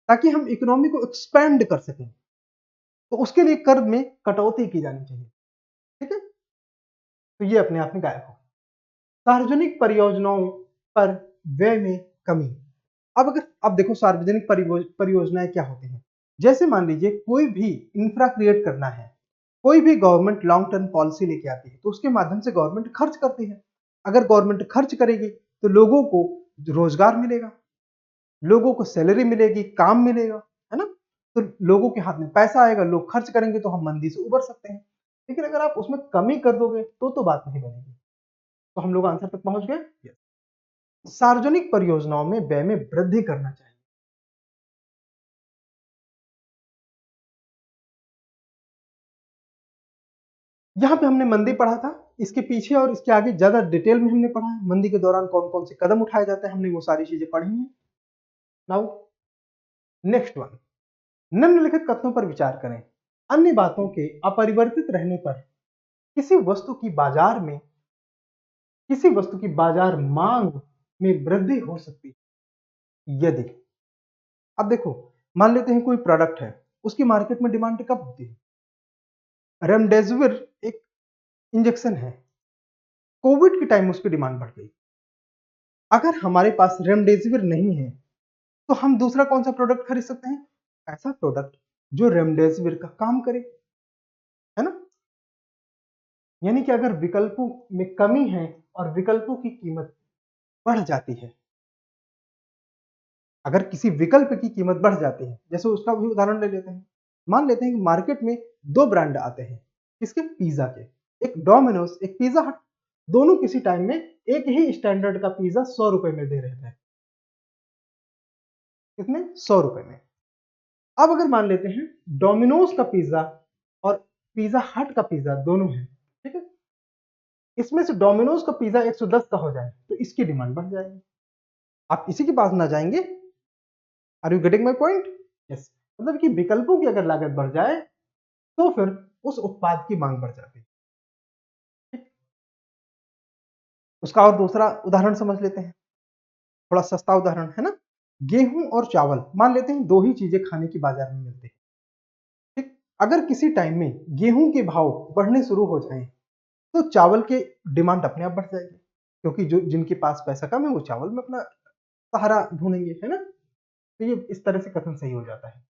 ताकि हम इकोनॉमी को एक्सपेंड कर सकें, तो उसके लिए कर में कटौती की जानी चाहिए। ठीक है, तो ये अपने आप में गायब हो। सार्वजनिक परियोजनाओं पर व्यय में कमी। अब देखो सार्वजनिक परियोजनाएं क्या होती हैं। जैसे मान लीजिए कोई भी इंफ्रा क्रिएट करना है, कोई भी गवर्नमेंट लॉन्ग टर्म पॉलिसी लेके आती है, तो उसके माध्यम से गवर्नमेंट खर्च करती है। अगर गवर्नमेंट खर्च करेगी तो लोगों को रोजगार मिलेगा, लोगों को सैलरी मिलेगी, काम मिलेगा, है ना। तो लोगों के हाथ में पैसा आएगा, लोग खर्च करेंगे, तो हम मंदी से उबर सकते हैं। लेकिन अगर आप उसमें कमी कर दोगे तो बात नहीं बनेगी। तो हम लोग आंसर तक पहुंच गए। सार्वजनिक परियोजनाओं में व्यय में वृद्धि करना चाहिए। यहां पे हमने मंदी पढ़ा था, इसके पीछे और इसके आगे ज्यादा डिटेल में हमने पढ़ा है। मंदी के दौरान कौन कौन से कदम उठाए जाते हैं, हमने वो सारी चीजें पढ़ी हैं। नाउ नेक्स्ट वन, निम्नलिखित कथनों पर विचार करें। अन्य बातों के अपरिवर्तित रहने पर किसी वस्तु की बाजार में किसी वस्तु की बाजार मांग में वृद्धि हो सकती है यदि, अब देखो मान लेते हैं कोई प्रोडक्ट है, उसकी मार्केट में डिमांड कब होती है? रेमडेसिविर एक इंजेक्शन है, कोविड के टाइम उसकी डिमांड बढ़ गई। अगर हमारे पास रेमडेसिविर नहीं है तो हम दूसरा कौन सा प्रोडक्ट खरीद सकते हैं? ऐसा प्रोडक्ट जो रेमडेसिविर का काम करे, है ना। यानी कि अगर विकल्पों में कमी है और विकल्पों की कीमत बढ़ जाती है, अगर किसी विकल्प की कीमत बढ़ जाती है, जैसे उसका भी उदाहरण ले लेते हैं। मान लेते हैं कि मार्केट में दो ब्रांड आते हैं, किसके? पिज्जा के, एक डोमिनोज, एक पिज्जा हट। दोनों किसी टाइम में एक ही स्टैंडर्ड का पिज्जा 100 रुपए में दे रहे थे। कितने? 100 रुपए में। अब अगर मान लेते हैं डोमिनोज का पिज्जा और पिज्जा हट का पिज्जा दोनों है, ठीक है, इसमें से डोमिनोज का पिज्जा 110 का हो जाए तो इसकी डिमांड बढ़ जाएगी। आप इसी के पास ना जाएंगे। Are you getting my point? Yes, मतलब कि विकल्पों की अगर लागत बढ़ जाए तो फिर उस उत्पाद की मांग बढ़ जाती है। ठीक? उसका और दूसरा उदाहरण समझ लेते हैं, थोड़ा सस्ता उदाहरण है ना। गेहूं और चावल, मान लेते हैं दो ही चीजें खाने की बाजार में मिलती है। ठीक, अगर किसी टाइम में गेहूं के भाव बढ़ने शुरू हो जाए तो चावल के डिमांड अपने आप बढ़ जाएगी, क्योंकि जो जिनके पास पैसा कम है वो चावल में अपना सहारा ढूंढेंगे, है ना। तो ये इस तरह से कथन सही हो जाता है।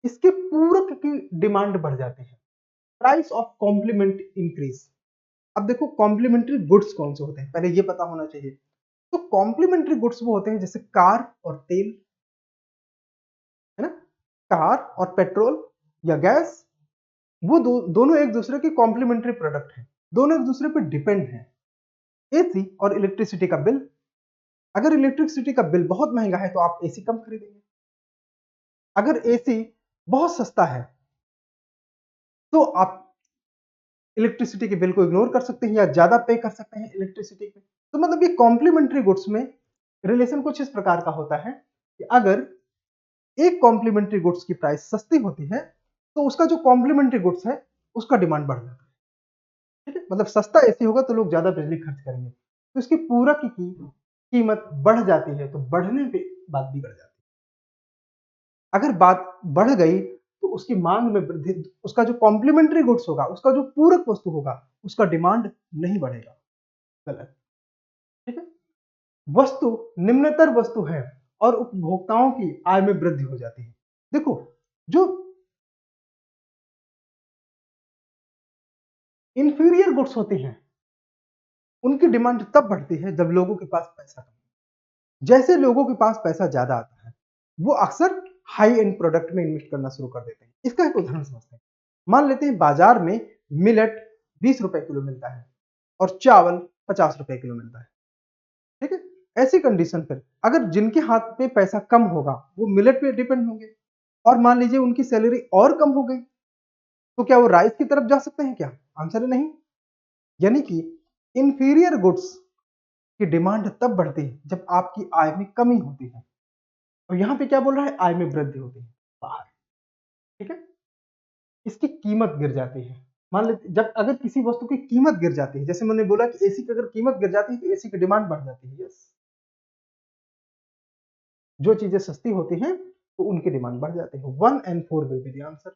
इसके पूरक की डिमांड बढ़ जाती है, प्राइस ऑफ कॉम्प्लीमेंट इंक्रीज। अब देखो कॉम्प्लीमेंट्री गुड्स कौन से होते हैं, पहले ये पता होना चाहिए। तो कॉम्प्लीमेंट्री गुड्स वो होते हैं जैसे कार और तेल, है ना। कार और पेट्रोल या गैस, वो दोनों एक दूसरे के कॉम्प्लीमेंट्री प्रोडक्ट हैं, दोनों एक दूसरे पर डिपेंड हैं। एसी और इलेक्ट्रिसिटी का बिल, अगर इलेक्ट्रिसिटी का बिल बहुत महंगा है तो आप एसी कम खरीदेंगे। अगर एसी बहुत सस्ता है तो आप इलेक्ट्रिसिटी के बिल को इग्नोर कर सकते हैं या ज्यादा पे कर सकते हैं इलेक्ट्रिसिटी पे। तो मतलब ये कॉम्प्लीमेंट्री गुड्स में रिलेशन कुछ इस प्रकार का होता है कि अगर एक कॉम्प्लीमेंट्री गुड्स की प्राइस सस्ती होती है तो उसका जो कॉम्प्लीमेंट्री गुड्स है उसका डिमांड बढ़ जाता है। ठीक है, मतलब सस्ता एसी होगा तो लोग ज्यादा बिजली खर्च करेंगे, तो इसकी पूरक की कीमत बढ़ जाती है, तो बढ़ने पे बात बिगड़ जाती है। अगर बात बढ़ गई तो उसकी मांग में वृद्धि, उसका जो कॉम्प्लीमेंट्री गुड्स होगा, उसका जो पूरक वस्तु होगा, उसका डिमांड नहीं बढ़ेगा। गलत। ठीक है, वस्तु निम्नतर वस्तु है और उपभोक्ताओं की आय में वृद्धि हो जाती है। देखो जो इंफीरियर गुड्स होते हैं उनकी डिमांड तब बढ़ती है जब लोगों के पास पैसा कम हो। जैसे लोगों के पास पैसा ज्यादा आता है वो अक्सर हाई एंड प्रोडक्ट में इन्वेस्ट करना शुरू कर देते हैं। इसका एक उदाहरण समझते हैं। मान लेते हैं बाजार में मिलेट 20 रुपए किलो मिलता है और चावल 50 रुपए किलो मिलता है। ठीक है, ऐसी कंडीशन पर अगर जिनके हाथ पे पैसा कम होगा वो मिलेट पे डिपेंड होंगे, और मान लीजिए उनकी सैलरी और कम हो गई, तो क्या वो राइस की तरफ जा सकते हैं क्या? आंसर है नहीं। यानी कि इंफीरियर गुड्स की डिमांड तब बढ़ती है जब आपकी आय में कमी होती है, और यहां पे क्या बोल रहा है, आय में वृद्धि होती है बाहर, ठीक है। इसकी कीमत गिर जाती है। मान लेते जब अगर किसी वस्तु की कीमत गिर जाती है, जैसे मैंने बोला कि एसी की अगर कीमत गिर जाती है तो एसी की डिमांड बढ़ जाती है। यस, जो चीजें सस्ती होती हैं तो उनकी डिमांड बढ़ जाती है। 1 and 4 will be the answer.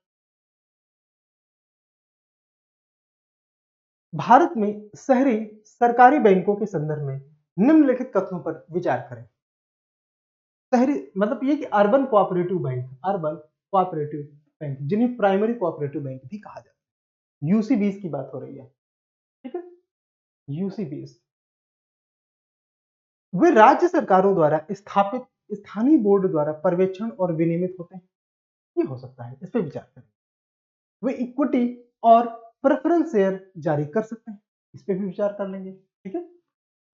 Bharat में शहरी सरकारी बैंकों के संदर्भ में निम्नलिखित कथनों पर विचार करें। शहरी मतलब ये कि urban cooperative bank, urban cooperative bank जिन्हें प्राइमरी कोऑपरेटिव बैंक भी कहा जाता है, यूसी 20 की बात हो रही है, ठीक है, यूसी 20। वे राज्य सरकारों द्वारा स्थापित स्थानीय बोर्ड द्वारा पर्यवेक्षण और विनियमित होते हैं। ये हो सकता है, इस पर विचार करें। वे इक्विटी और प्रेफरेंस शेयर जारी कर सकते हैं, इस पर भी विचार कर लेंगे, ठीक है।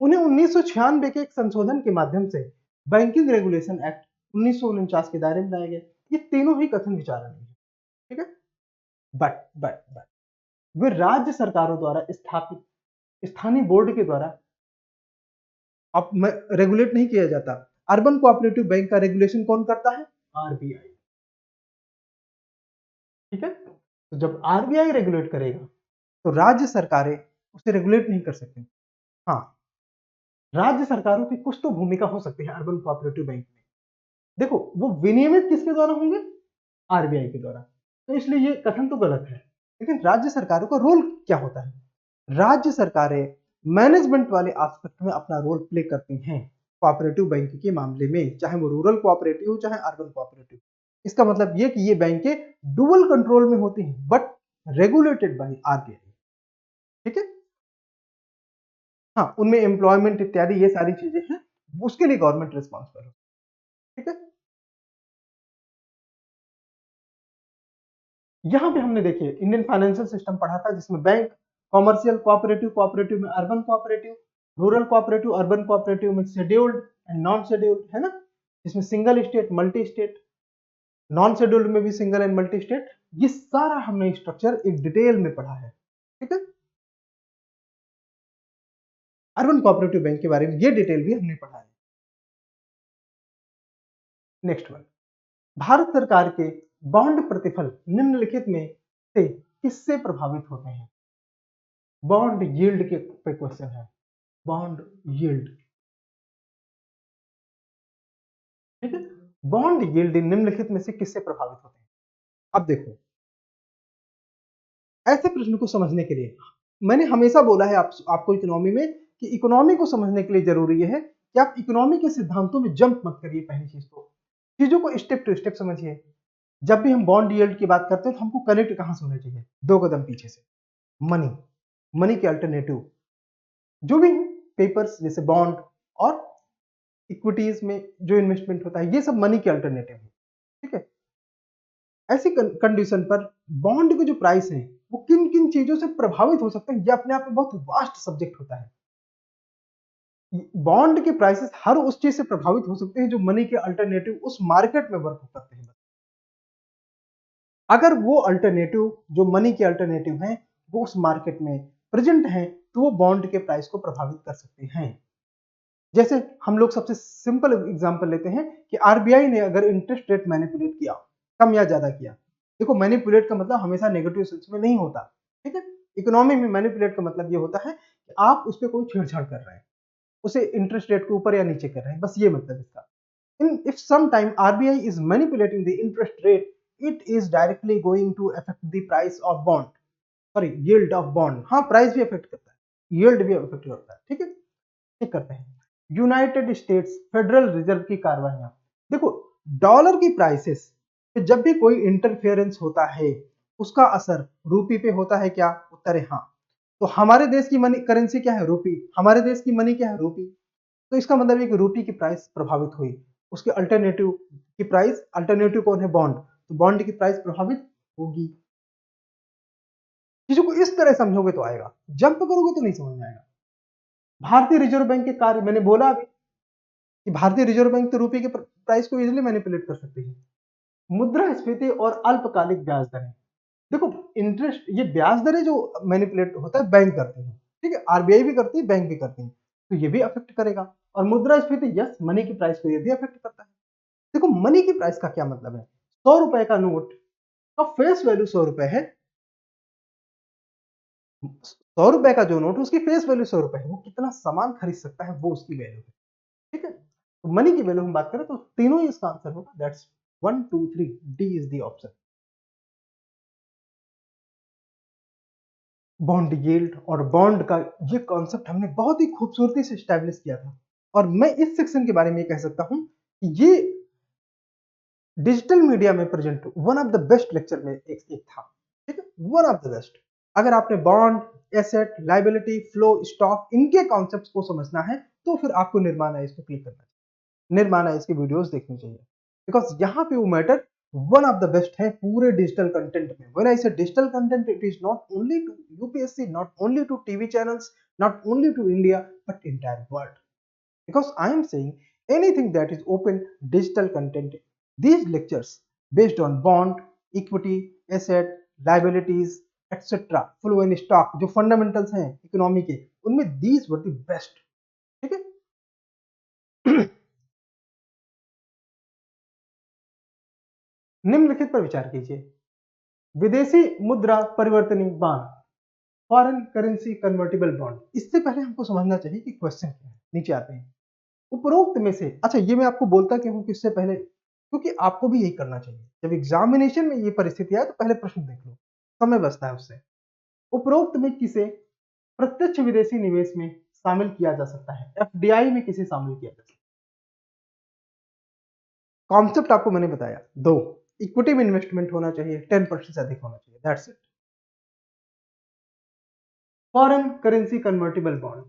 उन्हें 1996 के एक संशोधन के माध्यम से बैंकिंग रेगुलेशन एक्ट 1949 के दायरे में लाया गया। ये तीनों ही कथन विचारणीय है, ठीक है। बट वे राज्य सरकारों द्वारा स्थापित स्थानीय बोर्ड के द्वारा अब रेगुलेट नहीं किया जाता। अर्बन कोऑपरेटिव बैंक का रेगुलेशन कौन करता है, आरबीआई, ठीक है। तो जब आरबीआई रेगुलेट करेगा तो राज्य सरकारें उसे रेगुलेट नहीं कर सकती। हाँ, राज्य सरकारों की कुछ तो भूमिका हो सकती है अर्बन कोऑपरेटिव बैंक में। देखो, वो विनियमित किसके द्वारा होंगे, आरबीआई के द्वारा, तो इसलिए ये कथन तो गलत है। लेकिन राज्य सरकारों का रोल क्या होता है, राज्य सरकारें मैनेजमेंट वाले एस्पेक्ट में अपना रोल प्ले करती हैं कोऑपरेटिव बैंक के मामले में, चाहे वो रूरल कोऑपरेटिव हो चाहे अर्बन कोऑपरेटिव। इसका मतलब ये कि ये बैंकें डुअल कंट्रोल में होती हैं बट रेगुलेटेड बाय आरबीआई, ठीक है। हाँ, उनमें एम्प्लॉयमेंट इत्यादि ये सारी चीजें हैं, उसके लिए गवर्नमेंट रिस्पॉन्सिबल हो, ठीक है। यहां पे हमने देखिए इंडियन फाइनेंशियल सिस्टम पढ़ा था, जिसमें बैंक, कॉमर्शियल, कोऑपरेटिव, कोऑपरेटिव में urban cooperative, rural cooperative, urban cooperative में शेड्यूल्ड एंड नॉन शेड्यूल्ड, है ना। इसमें single state, multi state, non scheduled में भी सिंगल एंड मल्टी स्टेट। ये सारा हमने स्ट्रक्चर एक डिटेल में पढ़ा है, ठीक है। अर्बन कोऑपरेटिव बैंक के बारे में ये डिटेल भी हमने पढ़ा है। नेक्स्ट वन, भारत सरकार के बॉन्ड प्रतिफल निम्नलिखित में से किससे प्रभावित होते हैं। बॉन्ड यील्ड के पे क्वेश्चन है, बॉन्ड यील्ड, ठीक है। बॉन्ड यील्ड निम्नलिखित में से किससे प्रभावित होते हैं। अब देखो, ऐसे प्रश्न को समझने के लिए मैंने हमेशा बोला है आपको इकोनॉमी में कि इकोनॉमी को समझने के लिए जरूरी है कि आप इकोनॉमी के सिद्धांतों में जंप मत करिए। पहली चीज तो चीजों को स्टेप टू स्टेप समझिए। जब भी हम बॉन्ड यील्ड की बात करते हैं तो हमको कनेक्ट कहां से होना चाहिए, 2 कदम पीछे से, मनी, मनी के अल्टरनेटिव जो भी है, पेपर्स जैसे बॉन्ड और इक्विटीज में जो इन्वेस्टमेंट होता है, ये सब मनी के अल्टरनेटिव है, ठीक है। ऐसी कंडीशन पर बॉन्ड के जो प्राइस है वो किन किन चीजों से प्रभावित हो सकते हैं, ये अपने आप में बहुत वास्ट सब्जेक्ट होता है। बॉन्ड के प्राइसेस हर उस चीज से प्रभावित हो सकते हैं जो मनी के अल्टरनेटिव उस मार्केट में वर्क करते हैं। अगर वो अल्टरनेटिव जो मनी के अल्टरनेटिव हैं वो उस मार्केट में प्रेजेंट हैं तो वो बॉन्ड के प्राइस को प्रभावित कर सकते हैं। जैसे हम लोग सबसे सिंपल एग्जांपल लेते हैं कि आरबीआई ने अगर इंटरेस्ट रेट मैनिपुलेट किया, कम या ज्यादा किया। देखो, मैनिपुलेट का मतलब हमेशा नेगेटिव सेंस में नहीं होता, ठीक है। इकोनॉमी में मैनिपुलेट का मतलब ये होता है कि आप उस पर कोई छेड़छाड़ कर रहे हैं, उसे इंटरेस्ट रेट को ऊपर या नीचे कर रहे हैं, बस ये मतलब इसका। if sometime RBI is manipulating the interest rate, it is directly going to affect the price of bond, sorry, yield of bond। हाँ, प्राइस भी अफेक्ट करता है, yield भी अफेक्ट करता है, ठीक है। चेक करते हैं यूनाइटेड स्टेट्स फेडरल रिजर्व की कार्रवाइयां। देखो, डॉलर की प्राइसेस पे जब भी कोई इंटरफेरेंस होता है उसका असर रूपी पे होता है क्या, उत्तर है हाँ। तो हमारे देश की मनी करेंसी क्या है, रूपी, हमारे देश की मनी क्या है, रूपी। तो इसका मतलब है कि रूपी की प्राइस प्रभावित हुई, उसके अल्टरनेटिव की प्राइस, अल्टरनेटिव कौन है, बॉन्ड, तो बॉन्ड की प्राइस प्रभावित होगी। चीजों को इस तरह समझोगे तो आएगा, जंप करोगे तो नहीं समझ में आएगा। भारतीय रिजर्व बैंक के कार्य, मैंने बोला अभी कि भारतीय रिजर्व बैंक तो रुपये के प्राइस को इजीली मैनिपुलेट कर सकती है। मुद्रास्फीति और अल्पकालिक ब्याज दरें। देखो, इंटरेस्ट, ये ब्याज दरें जो मैनिपुलेट होता है बैंक करते हैं, ठीक है, आरबीआई भी करती है, बैंक भी करती है, तो ये भी अफेक्ट करेगा। और मुद्रास्फीति, यस, मनी की प्राइस को ये भी अफेक्ट करता है। देखो मनी की प्राइस का क्या मतलब है, 100 रुपए का नोट का फेस वैल्यू 100 रुपए है, 100 रुपए का जो नोट उसकी फेस वैल्यू 100 रुपए है, वो कितना सामान खरीद सकता है वो उसकी वैल्यू है। ठीक है, तो मनी की वैल्यू हम बात करें तो तीनों ही इसका आंसर होगा, that's 1 2 3, D is the option. Bond yield और बॉन्ड का ये कॉन्सेप्ट हमने बहुत ही खूबसूरती से स्टैब्लिश किया था, और मैं इस सेक्शन के बारे में ये कह सकता हूं कि ये डिजिटल मीडिया में present one of the best lecture में एक था। ठीक है, वन ऑफ द बेस्ट। अगर आपने bond, asset, liability, flow, stock, इनके कॉन्सेप्ट्स को समझना है तो फिर आपको निर्माणा इसको क्लिक करना चाहिए, निर्माणा इसकी वीडियोस देखनी चाहिए, बिकॉज यहाँ पे वो matter one of the best है पूरे डिजिटल कंटेंट में। When I say digital content, it is not only to UPSC, not only to TV channels, not only to India, but entire world, because I am saying anything that is open digital content. These lectures based on bond, equity, asset, liabilities, etc. flow and stock जो fundamentals हैं economy के, उनमें these were the best। ठीक है, निम्नलिखित पर विचार कीजिए। विदेशी मुद्रा परिवर्तनीय bond, foreign currency convertible bond. इससे पहले हमको समझना चाहिए कि क्वेश्चन क्या है, नीचे आते हैं। उपरोक्त में से, अच्छा ये मैं आपको बोलता क्यों हूं किससे पहले, क्योंकि आपको भी यही करना चाहिए, जब एग्जामिनेशन में ये परिस्थिति आए तो पहले प्रश्न देख लो, समय बचता है उससे। उपरोक्त में किसे प्रत्यक्ष विदेशी निवेश में शामिल किया जा सकता है, एफडीआई में किसे शामिल किया जा सकता है। कॉन्सेप्ट आपको मैंने बताया दो, इक्विटी में इन्वेस्टमेंट होना चाहिए, 10% से अधिक होना चाहिए, that's it. Foreign currency convertible bond,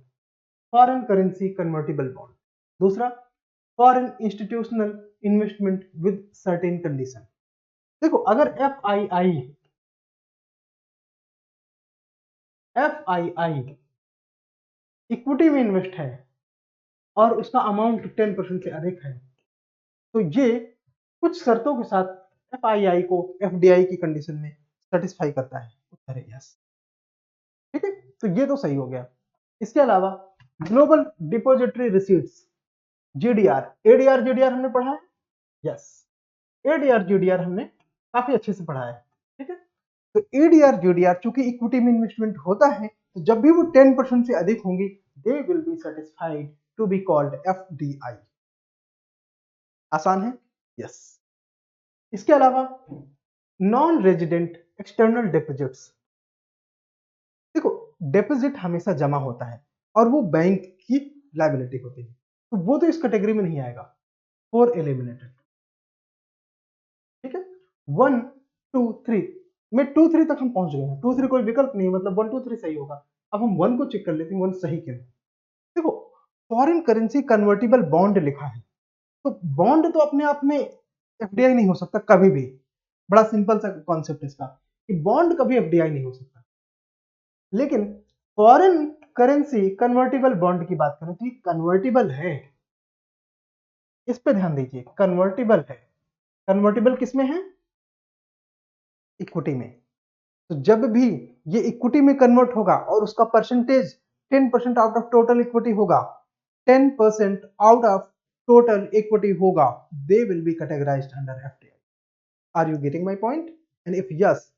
foreign currency convertible bond. दूसरा, foreign institutional investment with certain condition. देखो अगर एफ आई आई इक्विटी में इन्वेस्ट है और उसका अमाउंट 10% से अधिक है, तो ये कुछ शर्तों के साथ एफ आई आई को एफडीआई की कंडीशन में सेटिस्फाई करता है, उत्तर है यस। ठीक है, तो ये तो सही हो गया। इसके अलावा global depository receipts, GDR, ADR GDR हमने पढ़ा है, यस, एडीआर जीडीआर हमने काफी अच्छे से पढ़ा है। ठीक है, तो एडीआर जीडीआर चूंकि इक्विटी में इन्वेस्टमेंट होता है, तो जब भी वो 10% से अधिक होंगी, they will be satisfied to be called FDI. आसान है, यस। इसके अलावा नॉन रेजिडेंट एक्सटर्नल डिपॉजिट्स, देखो डिपॉजिट हमेशा जमा होता है और वो बैंक की लायबिलिटी होती है, तो वो तो इस कैटेगरी में नहीं आएगा, फोर एलिमिनेटेड। ठीक है, 1 2 3 में 2 3 तक हम पहुंच गए हैं, 2 3 कोई विकल्प नहीं, मतलब 1 2 3 सही होगा। अब हम 1 को चेक कर लेते हैं, 1 सही क्यों। देखो फॉरेन करेंसी कन्वर्टिबल बॉन्ड लिखा है, तो बॉन्ड तो अपने आप में एफडीआई नहीं हो सकता कभी भी। बड़ा सिंपल सा कॉन्सेप्ट इसका कि बॉन्ड कभी एफडीआई नहीं हो सकता, लेकिन फॉरेन करेंसी कन्वर्टिबल बॉन्ड की बात करें तो ये कन्वर्टिबल है, इस पे ध्यान दीजिए, कन्वर्टिबल है। कन्वर्टिबल किसमें है, इक्विटी में। तो जब भी ये इक्विटी में कन्वर्ट होगा और उसका percentage 10% out of total equity होगा, 10% आउट ऑफ टोटल इक्विटी होगा, they will be categorised under FDI. Are you getting my point, and if yes,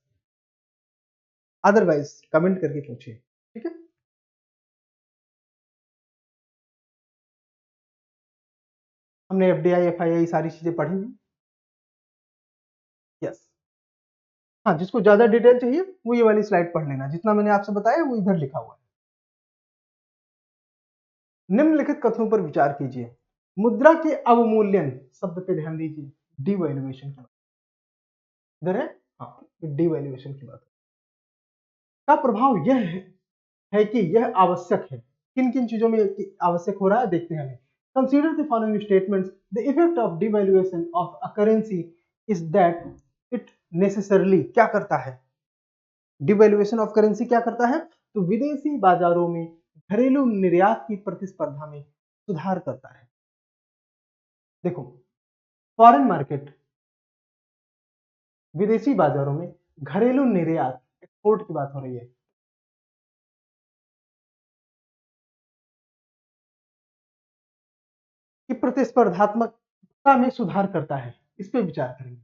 otherwise comment करके पूछिए। ठीक है, हमने एफडीआई एफआईआई सारी चीजें पढ़ी हैं, यस। हाँ, जिसको ज्यादा डिटेल चाहिए वो ये वाली स्लाइड पढ़ लेना, जितना मैंने आपसे बताया वो इधर लिखा हुआ है। निम्नलिखित कथनों पर विचार कीजिए। मुद्रा के अवमूल्यन शब्द पे ध्यान दीजिए, डिवैल्यूएशन की बात इधर है, हाँ, डिवैल्यूएशन की बात का प्रभाव यह है कि यह आवश्यक है, किन किन चीजों में आवश्यक हो रहा है देखते हैं हमें। Consider the following statements, the effect of devaluation of a currency is that it necessarily क्या करता है, डिवैल्यूएशन ऑफ करेंसी क्या करता है, तो विदेशी बाजारों में घरेलू निर्यात की प्रतिस्पर्धा में सुधार करता है। देखो फॉरेन मार्केट, विदेशी बाजारों में घरेलू निर्यात, एक्सपोर्ट की बात हो रही है, कि प्रतिस्पर्धात्मकता में सुधार करता है, इस पे विचार करेंगे।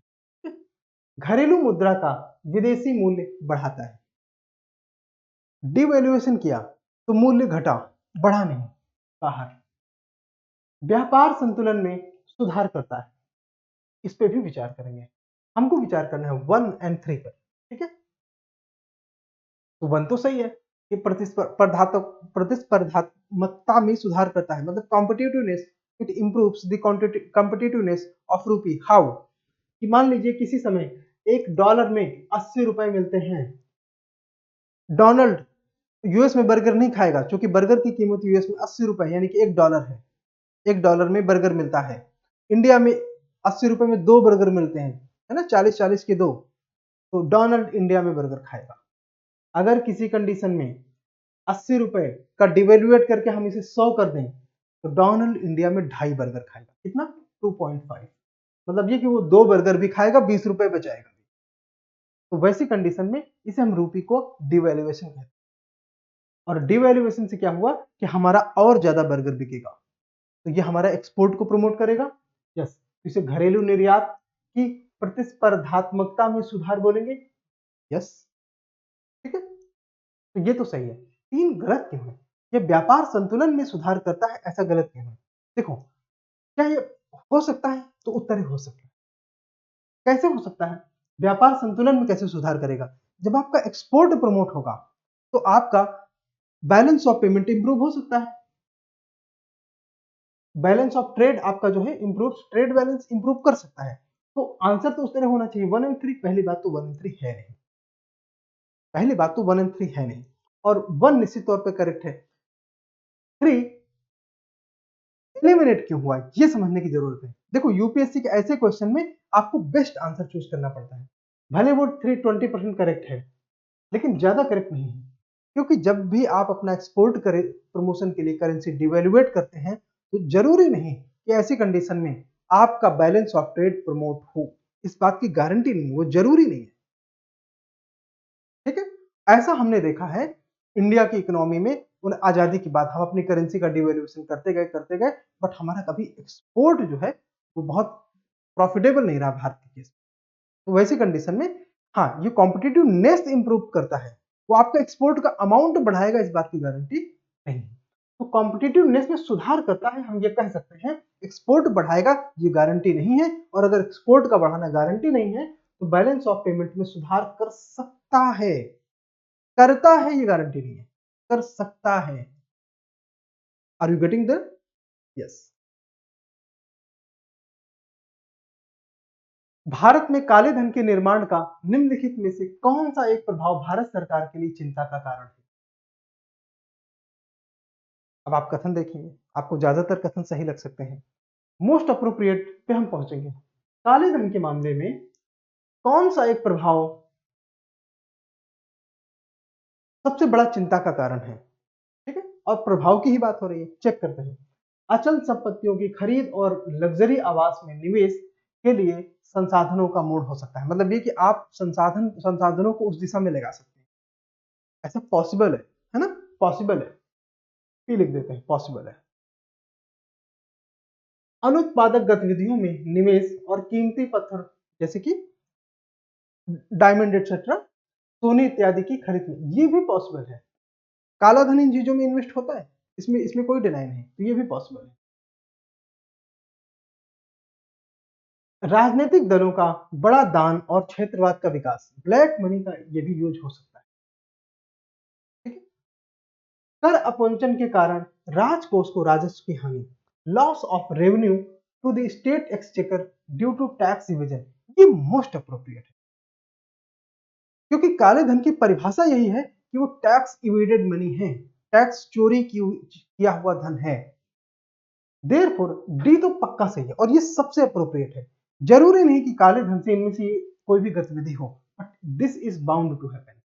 घरेलू मुद्रा का विदेशी मूल्य बढ़ाता है। डिवैल्यूएशन किया तो मूल्य घटा, बढ़ा नहीं, बाहर। व्यापार संतुलन में सुधार करता है, इस पे भी विचार करेंगे। हमको विचार करना है 1 और 3 पर, ठीक है। तो 1 तो सही है कि प्रतिस्पर्धात्मकता में सुधार करता है, मतलब competitiveness, it improves the competitiveness of रूपी। हाउ? कि मान लीजिए किसी समय $1 में 80 रुपए मिलते हैं। डोनाल्ड यूएस में बर्गर नहीं खाएगा, क्योंकि बर्गर की कीमत यूएस में 80 रुपए यानी कि $1 है। $1 में बर्गर मिलता है। इंडिया में 80 रुपए में 2 बर्गर मिलते हैं, है ना, 40-40 के 2। तो डोनाल्ड इंडिया में बर्गर खाएगा। अगर किसी कंडीशन में 80 रुपए का डिवेल्युएट करके हम इसे 100 कर दें तो डोनाल्ड इंडिया में 2.5 बर्गर खाएगा। कितना? 2.5। मतलब ये कि वो 2 बर्गर भी खाएगा, 20 रुपए बचाएगा। तो वैसी कंडीशन में इसे हम रूपी को डिवैल्यूएशन कहते हैं। और डिवैल्यूएशन से क्या हुआ कि हमारा और ज्यादा बर्गर बिकेगा, तो ये हमारा एक्सपोर्ट को प्रमोट करेगा। यस, इसे घरेलू निर्यात की प्रतिस्पर्धात्मकता में सुधार बोलेंगे। यस, ठीक है। तो ये तो सही है। 3 गलत क्यों है? ये व्यापार संतुलन में सुधार करता है, ऐसा गलत क्यों है? देखो, क्या ये हो सकता है? तो उत्तर हो सकता है। कैसे हो सकता है? व्यापार संतुलन में कैसे सुधार करेगा? जब आपका एक्सपोर्ट प्रमोट होगा तो आपका बैलेंस ऑफ पेमेंट इंप्रूव हो सकता है। बैलेंस ऑफ ट्रेड आपका जो है इंप्रूव, ट्रेड बैलेंस इंप्रूव कर सकता है। तो आंसर तो उस तरह होना चाहिए 1 और 3। पहली बात तो 1 और 3 है नहीं, पहली बात तो 1 और 3 है नहीं, और 1 निश्चित तौर पे करेक्ट है। 3 एलिमिनेट क्यों हुआ, ये समझने की जरूरत है। देखो, यूपीएससी के ऐसे क्वेश्चन में आपको बेस्ट आंसर चूज करना पड़ता है। भले वो 320% करेक्ट है, लेकिन ज्यादा करेक्ट नहीं है, क्योंकि जब भी आप अपना एक्सपोर्ट करे प्रमोशन के लिए करेंसी डिवैल्यूएट करते हैं तो जरूरी नहीं कि ऐसी कंडीशन में आपका बैलेंस ऑफ ट्रेड प्रमोट हो। इस बात की गारंटी नहीं है, वो जरूरी नहीं है, ठीक है। ऐसा हमने देखा है इंडिया की इकोनॉमी में। उन आजादी के बाद हम अपनी करेंसी का डिवैल्यूएशन करते गए, बट हमारा कभी एक्सपोर्ट जो है वो बहुत प्रॉफिटेबल नहीं रहा भारत के केस। तो वैसी कंडीशन में हाँ, ये कॉम्पिटिटिवनेस इंप्रूव करता है, वो आपका एक्सपोर्ट का अमाउंट बढ़ाएगा, इस बात की गारंटी नहीं। तो कॉम्पिटिटिवनेस में सुधार करता है, हम ये कह सकते हैं। एक्सपोर्ट बढ़ाएगा, ये गारंटी नहीं है। और अगर एक्सपोर्ट का बढ़ाना गारंटी नहीं है तो बैलेंस ऑफ पेमेंट में सुधार कर सकता है। करता है ये गारंटी नहीं है, कर सकता है। Are you getting the? Yes. भारत में काले धन के निर्माण का निम्नलिखित में से कौन सा एक प्रभाव भारत सरकार के लिए चिंता का कारण है? अब आप कथन देखेंगे, आपको ज्यादातर कथन सही लग सकते हैं। मोस्ट अप्रोप्रिएट पे हम पहुंचेंगे। काले धन के मामले में कौन सा एक प्रभाव सबसे बड़ा चिंता का कारण है? ठीक है, और प्रभाव की ही बात हो रही है, चेक करते हैं। अचल संपत्तियों की खरीद और लग्जरी आवास में निवेश के लिए संसाधनों का मोड़ हो सकता है। मतलब ये कि आप संसाधनों को उस दिशा में लगा सकते हैं, ऐसा पॉसिबल है ना? पॉसिबल है, ये लिख देते हैं, पॉसिबल है। अनुत्पादक गतिविधियों में निवेश और कीमती पत्थर जैसे कि डायमंड एक्सेट्रा, सोने इत्यादि की खरीद में, ये भी पॉसिबल है। काला धन इन चीजों में इन्वेस्ट होता है, इसमें कोई डिनाई नहीं, तो ये भी पॉसिबल है। राजनीतिक दलों का बड़ा दान और क्षेत्रवाद का विकास, ब्लैक मनी का ये भी यूज हो सकता है, ठीक है। कर अपवंचन के कारण राजकोष को राजस्व की हानि, loss of revenue to the state exchequer due to tax evasion, ये मोस्ट अप्रोप्रिएट है, क्योंकि काले धन की परिभाषा यही है कि वो टैक्स इवेडेड मनी है, टैक्स चोरी किया हुआ धन है। देयरफॉर डी तो पक्का सही है, और ये सबसे अप्रोप्रिएट है। जरूरी नहीं कि काले धन से इनमें से कोई भी गतिविधि हो, but this is bound to happen,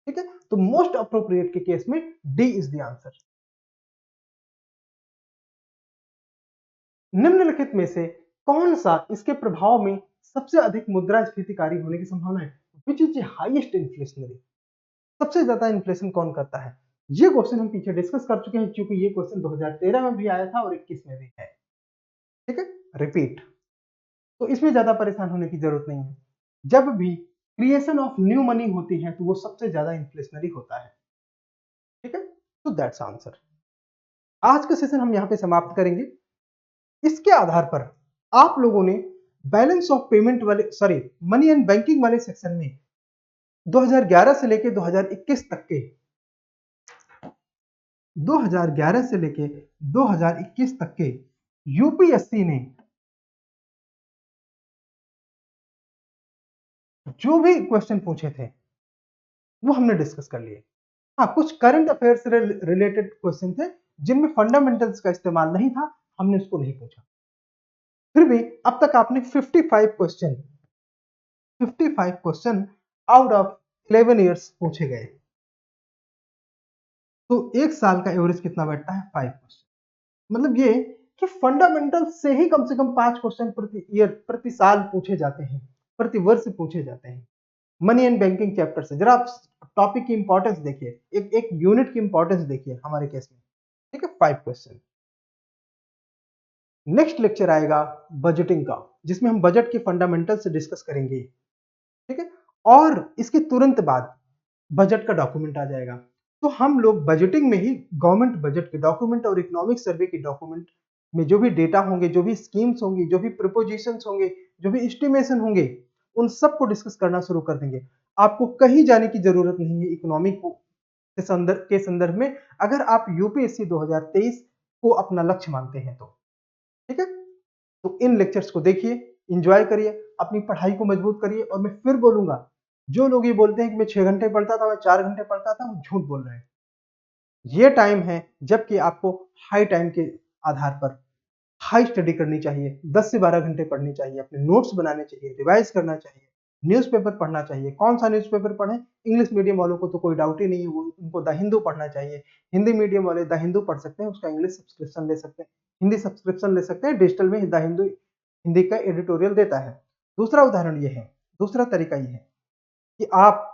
ठीक है। तो मोस्ट अप्रोप्रिएट के केस में डी इज द आंसर। निम्नलिखित में से कौन सा इसके प्रभाव में सबसे अधिक मुद्रास्फीतिकारी होने की संभावना है? विच इज हाईएस्ट इन्फ्लेशनरी, सबसे ज्यादा इन्फ्लेशन कौन करता है? ये क्वेश्चन हम पीछे डिस्कस कर चुके हैं, क्योंकि ये क्वेश्चन 2013 में भी आया था और 21 में भी है। ठीक है, रिपीट। तो इसमें ज्यादा परेशान होने की जरूरत नहीं है। जब भी क्रिएशन ऑफ न्यू मनी होती है तो वो सबसे ज्यादा इन्फ्लेशनरी होता है। ठीक है, तो दैट्स आंसर। आज का सेशन हम यहाँ पे समाप्त करेंगे। इसके आधार पर आप लोगों ने बैलेंस ऑफ पेमेंट वाले, सॉरी, मनी एंड बैंकिंग वाले सेक्शन में 2011 से लेके 2021 तक के 2011 से लेके 2021 तक के यूपीएससी ने जो भी क्वेश्चन पूछे थे वो हमने डिस्कस कर लिए। हाँ, कुछ करंट अफेयर से रिलेटेड क्वेश्चन थे जिनमें फंडामेंटल्स का इस्तेमाल नहीं था, हमने उसको नहीं पूछा। फिर भी अब तक आपने 55 क्वेश्चन आउट ऑफ 11 ईयर्स पूछे गए। तो एक साल का एवरेज कितना बैठता है? 5 क्वेश्चन। मतलब ये कि फंडामेंटल से ही कम से कम 5 क्वेश्चन प्रति ईयर, प्रति साल पूछे जाते हैं, प्रति वर्ष पूछे जाते हैं मनी एंड बैंकिंग चैप्टर से। जरा आप टॉपिक की इंपॉर्टेंस देखिए, एक यूनिट की इंपॉर्टेंस देखिए हमारे केस में। ठीक है, 5 क्वेश्चन। नेक्स्ट लेक्चर आएगा बजटिंग का, जिसमें हम बजट के फंडामेंटल से डिस्कस करेंगे। ठीक है, और इसके तुरंत बाद बजट का डॉक्यूमेंट आ जाएगा। तो हम लोग बजटिंग में ही गवर्नमेंट बजट के डॉक्यूमेंट और इकोनॉमिक सर्वे के डॉक्यूमेंट में जो भी डेटा होंगे, जो भी स्कीम्स होंगी, जो भी प्रपोजिशंस होंगे, जो भी एस्टिमेशन होंगे, उन सबको डिस्कस करना शुरू कर देंगे। आपको कहीं जाने की जरूरत नहीं है इकोनॉमिक के संदर्भ में, अगर आप यूपीएससी 2023 को अपना लक्ष्य मानते हैं तो। ठीक है, तो इन लेक्चर्स को देखिए, एंजॉय करिए, अपनी पढ़ाई को मजबूत करिए। और मैं फिर बोलूंगा, जो लोग ये बोलते हैं कि मैं 6 घंटे पढ़ता था, मैं 4 घंटे पढ़ता था, वो झूठ बोल रहे हैं। ये टाइम है जबकि आपको हाई टाइम के आधार पर हाई स्टडी करनी चाहिए। 10 से 12 घंटे पढ़नी चाहिए, अपने नोट्स बनाने चाहिए, रिवाइज करना चाहिए, न्यूज़पेपर पढ़ना चाहिए। कौन सा न्यूज़पेपर पढ़ें? इंग्लिश मीडियम वालों को तो कोई डाउट ही नहीं है, वो उनको द हिंदू पढ़ना चाहिए। हिंदी मीडियम वाले द हिंदू पढ़ सकते हैं, उसका इंग्लिश सब्सक्रिप्शन ले सकते हैं, हिंदी सब्सक्रिप्शन ले सकते हैं। डिजिटल में द हिंदू हिंदी का एडिटोरियल देता है। दूसरा उदाहरण ये है, दूसरा तरीका ये है कि आप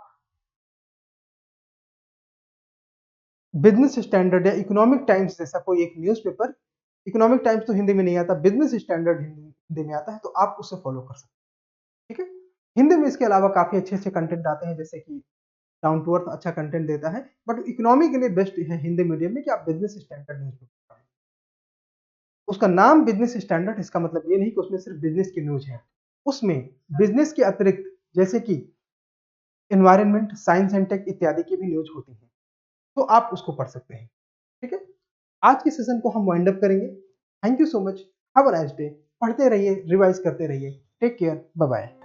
बिजनेस स्टैंडर्ड या इकोनॉमिक टाइम्स जैसा कोई एक न्यूज़पेपर, इकोनॉमिक टाइम्स तो हिंदी में नहीं आता, बिजनेस स्टैंडर्ड हिंदी में आता है, तो आप उसे फॉलो कर सकते हैं। ठीक है, हिंदी में इसके अलावा काफी अच्छे अच्छे कंटेंट आते हैं, जैसे कि डाउन टू अर्थ अच्छा कंटेंट देता है। बट इकोनॉमी के लिए बेस्ट है हिंदी मीडियम में कि आप बिजनेस स्टैंडर्ड न्यूज़पेपर पढ़ें। उसका नाम बिजनेस स्टैंडर्ड, इसका मतलब ये नहीं कि उसमें सिर्फ बिजनेस की न्यूज है। उसमें बिजनेस के अतिरिक्त जैसे कि एनवायरनमेंट, साइंस एंड टेक इत्यादि की भी न्यूज होती है, तो आप उसको पढ़ सकते हैं। ठीक है, आज के सेशन को हम वाइंड अप करेंगे। Thank you so much, have a nice day. पढ़ते रहिए, रिवाइज करते रहिए। Take care, bye bye.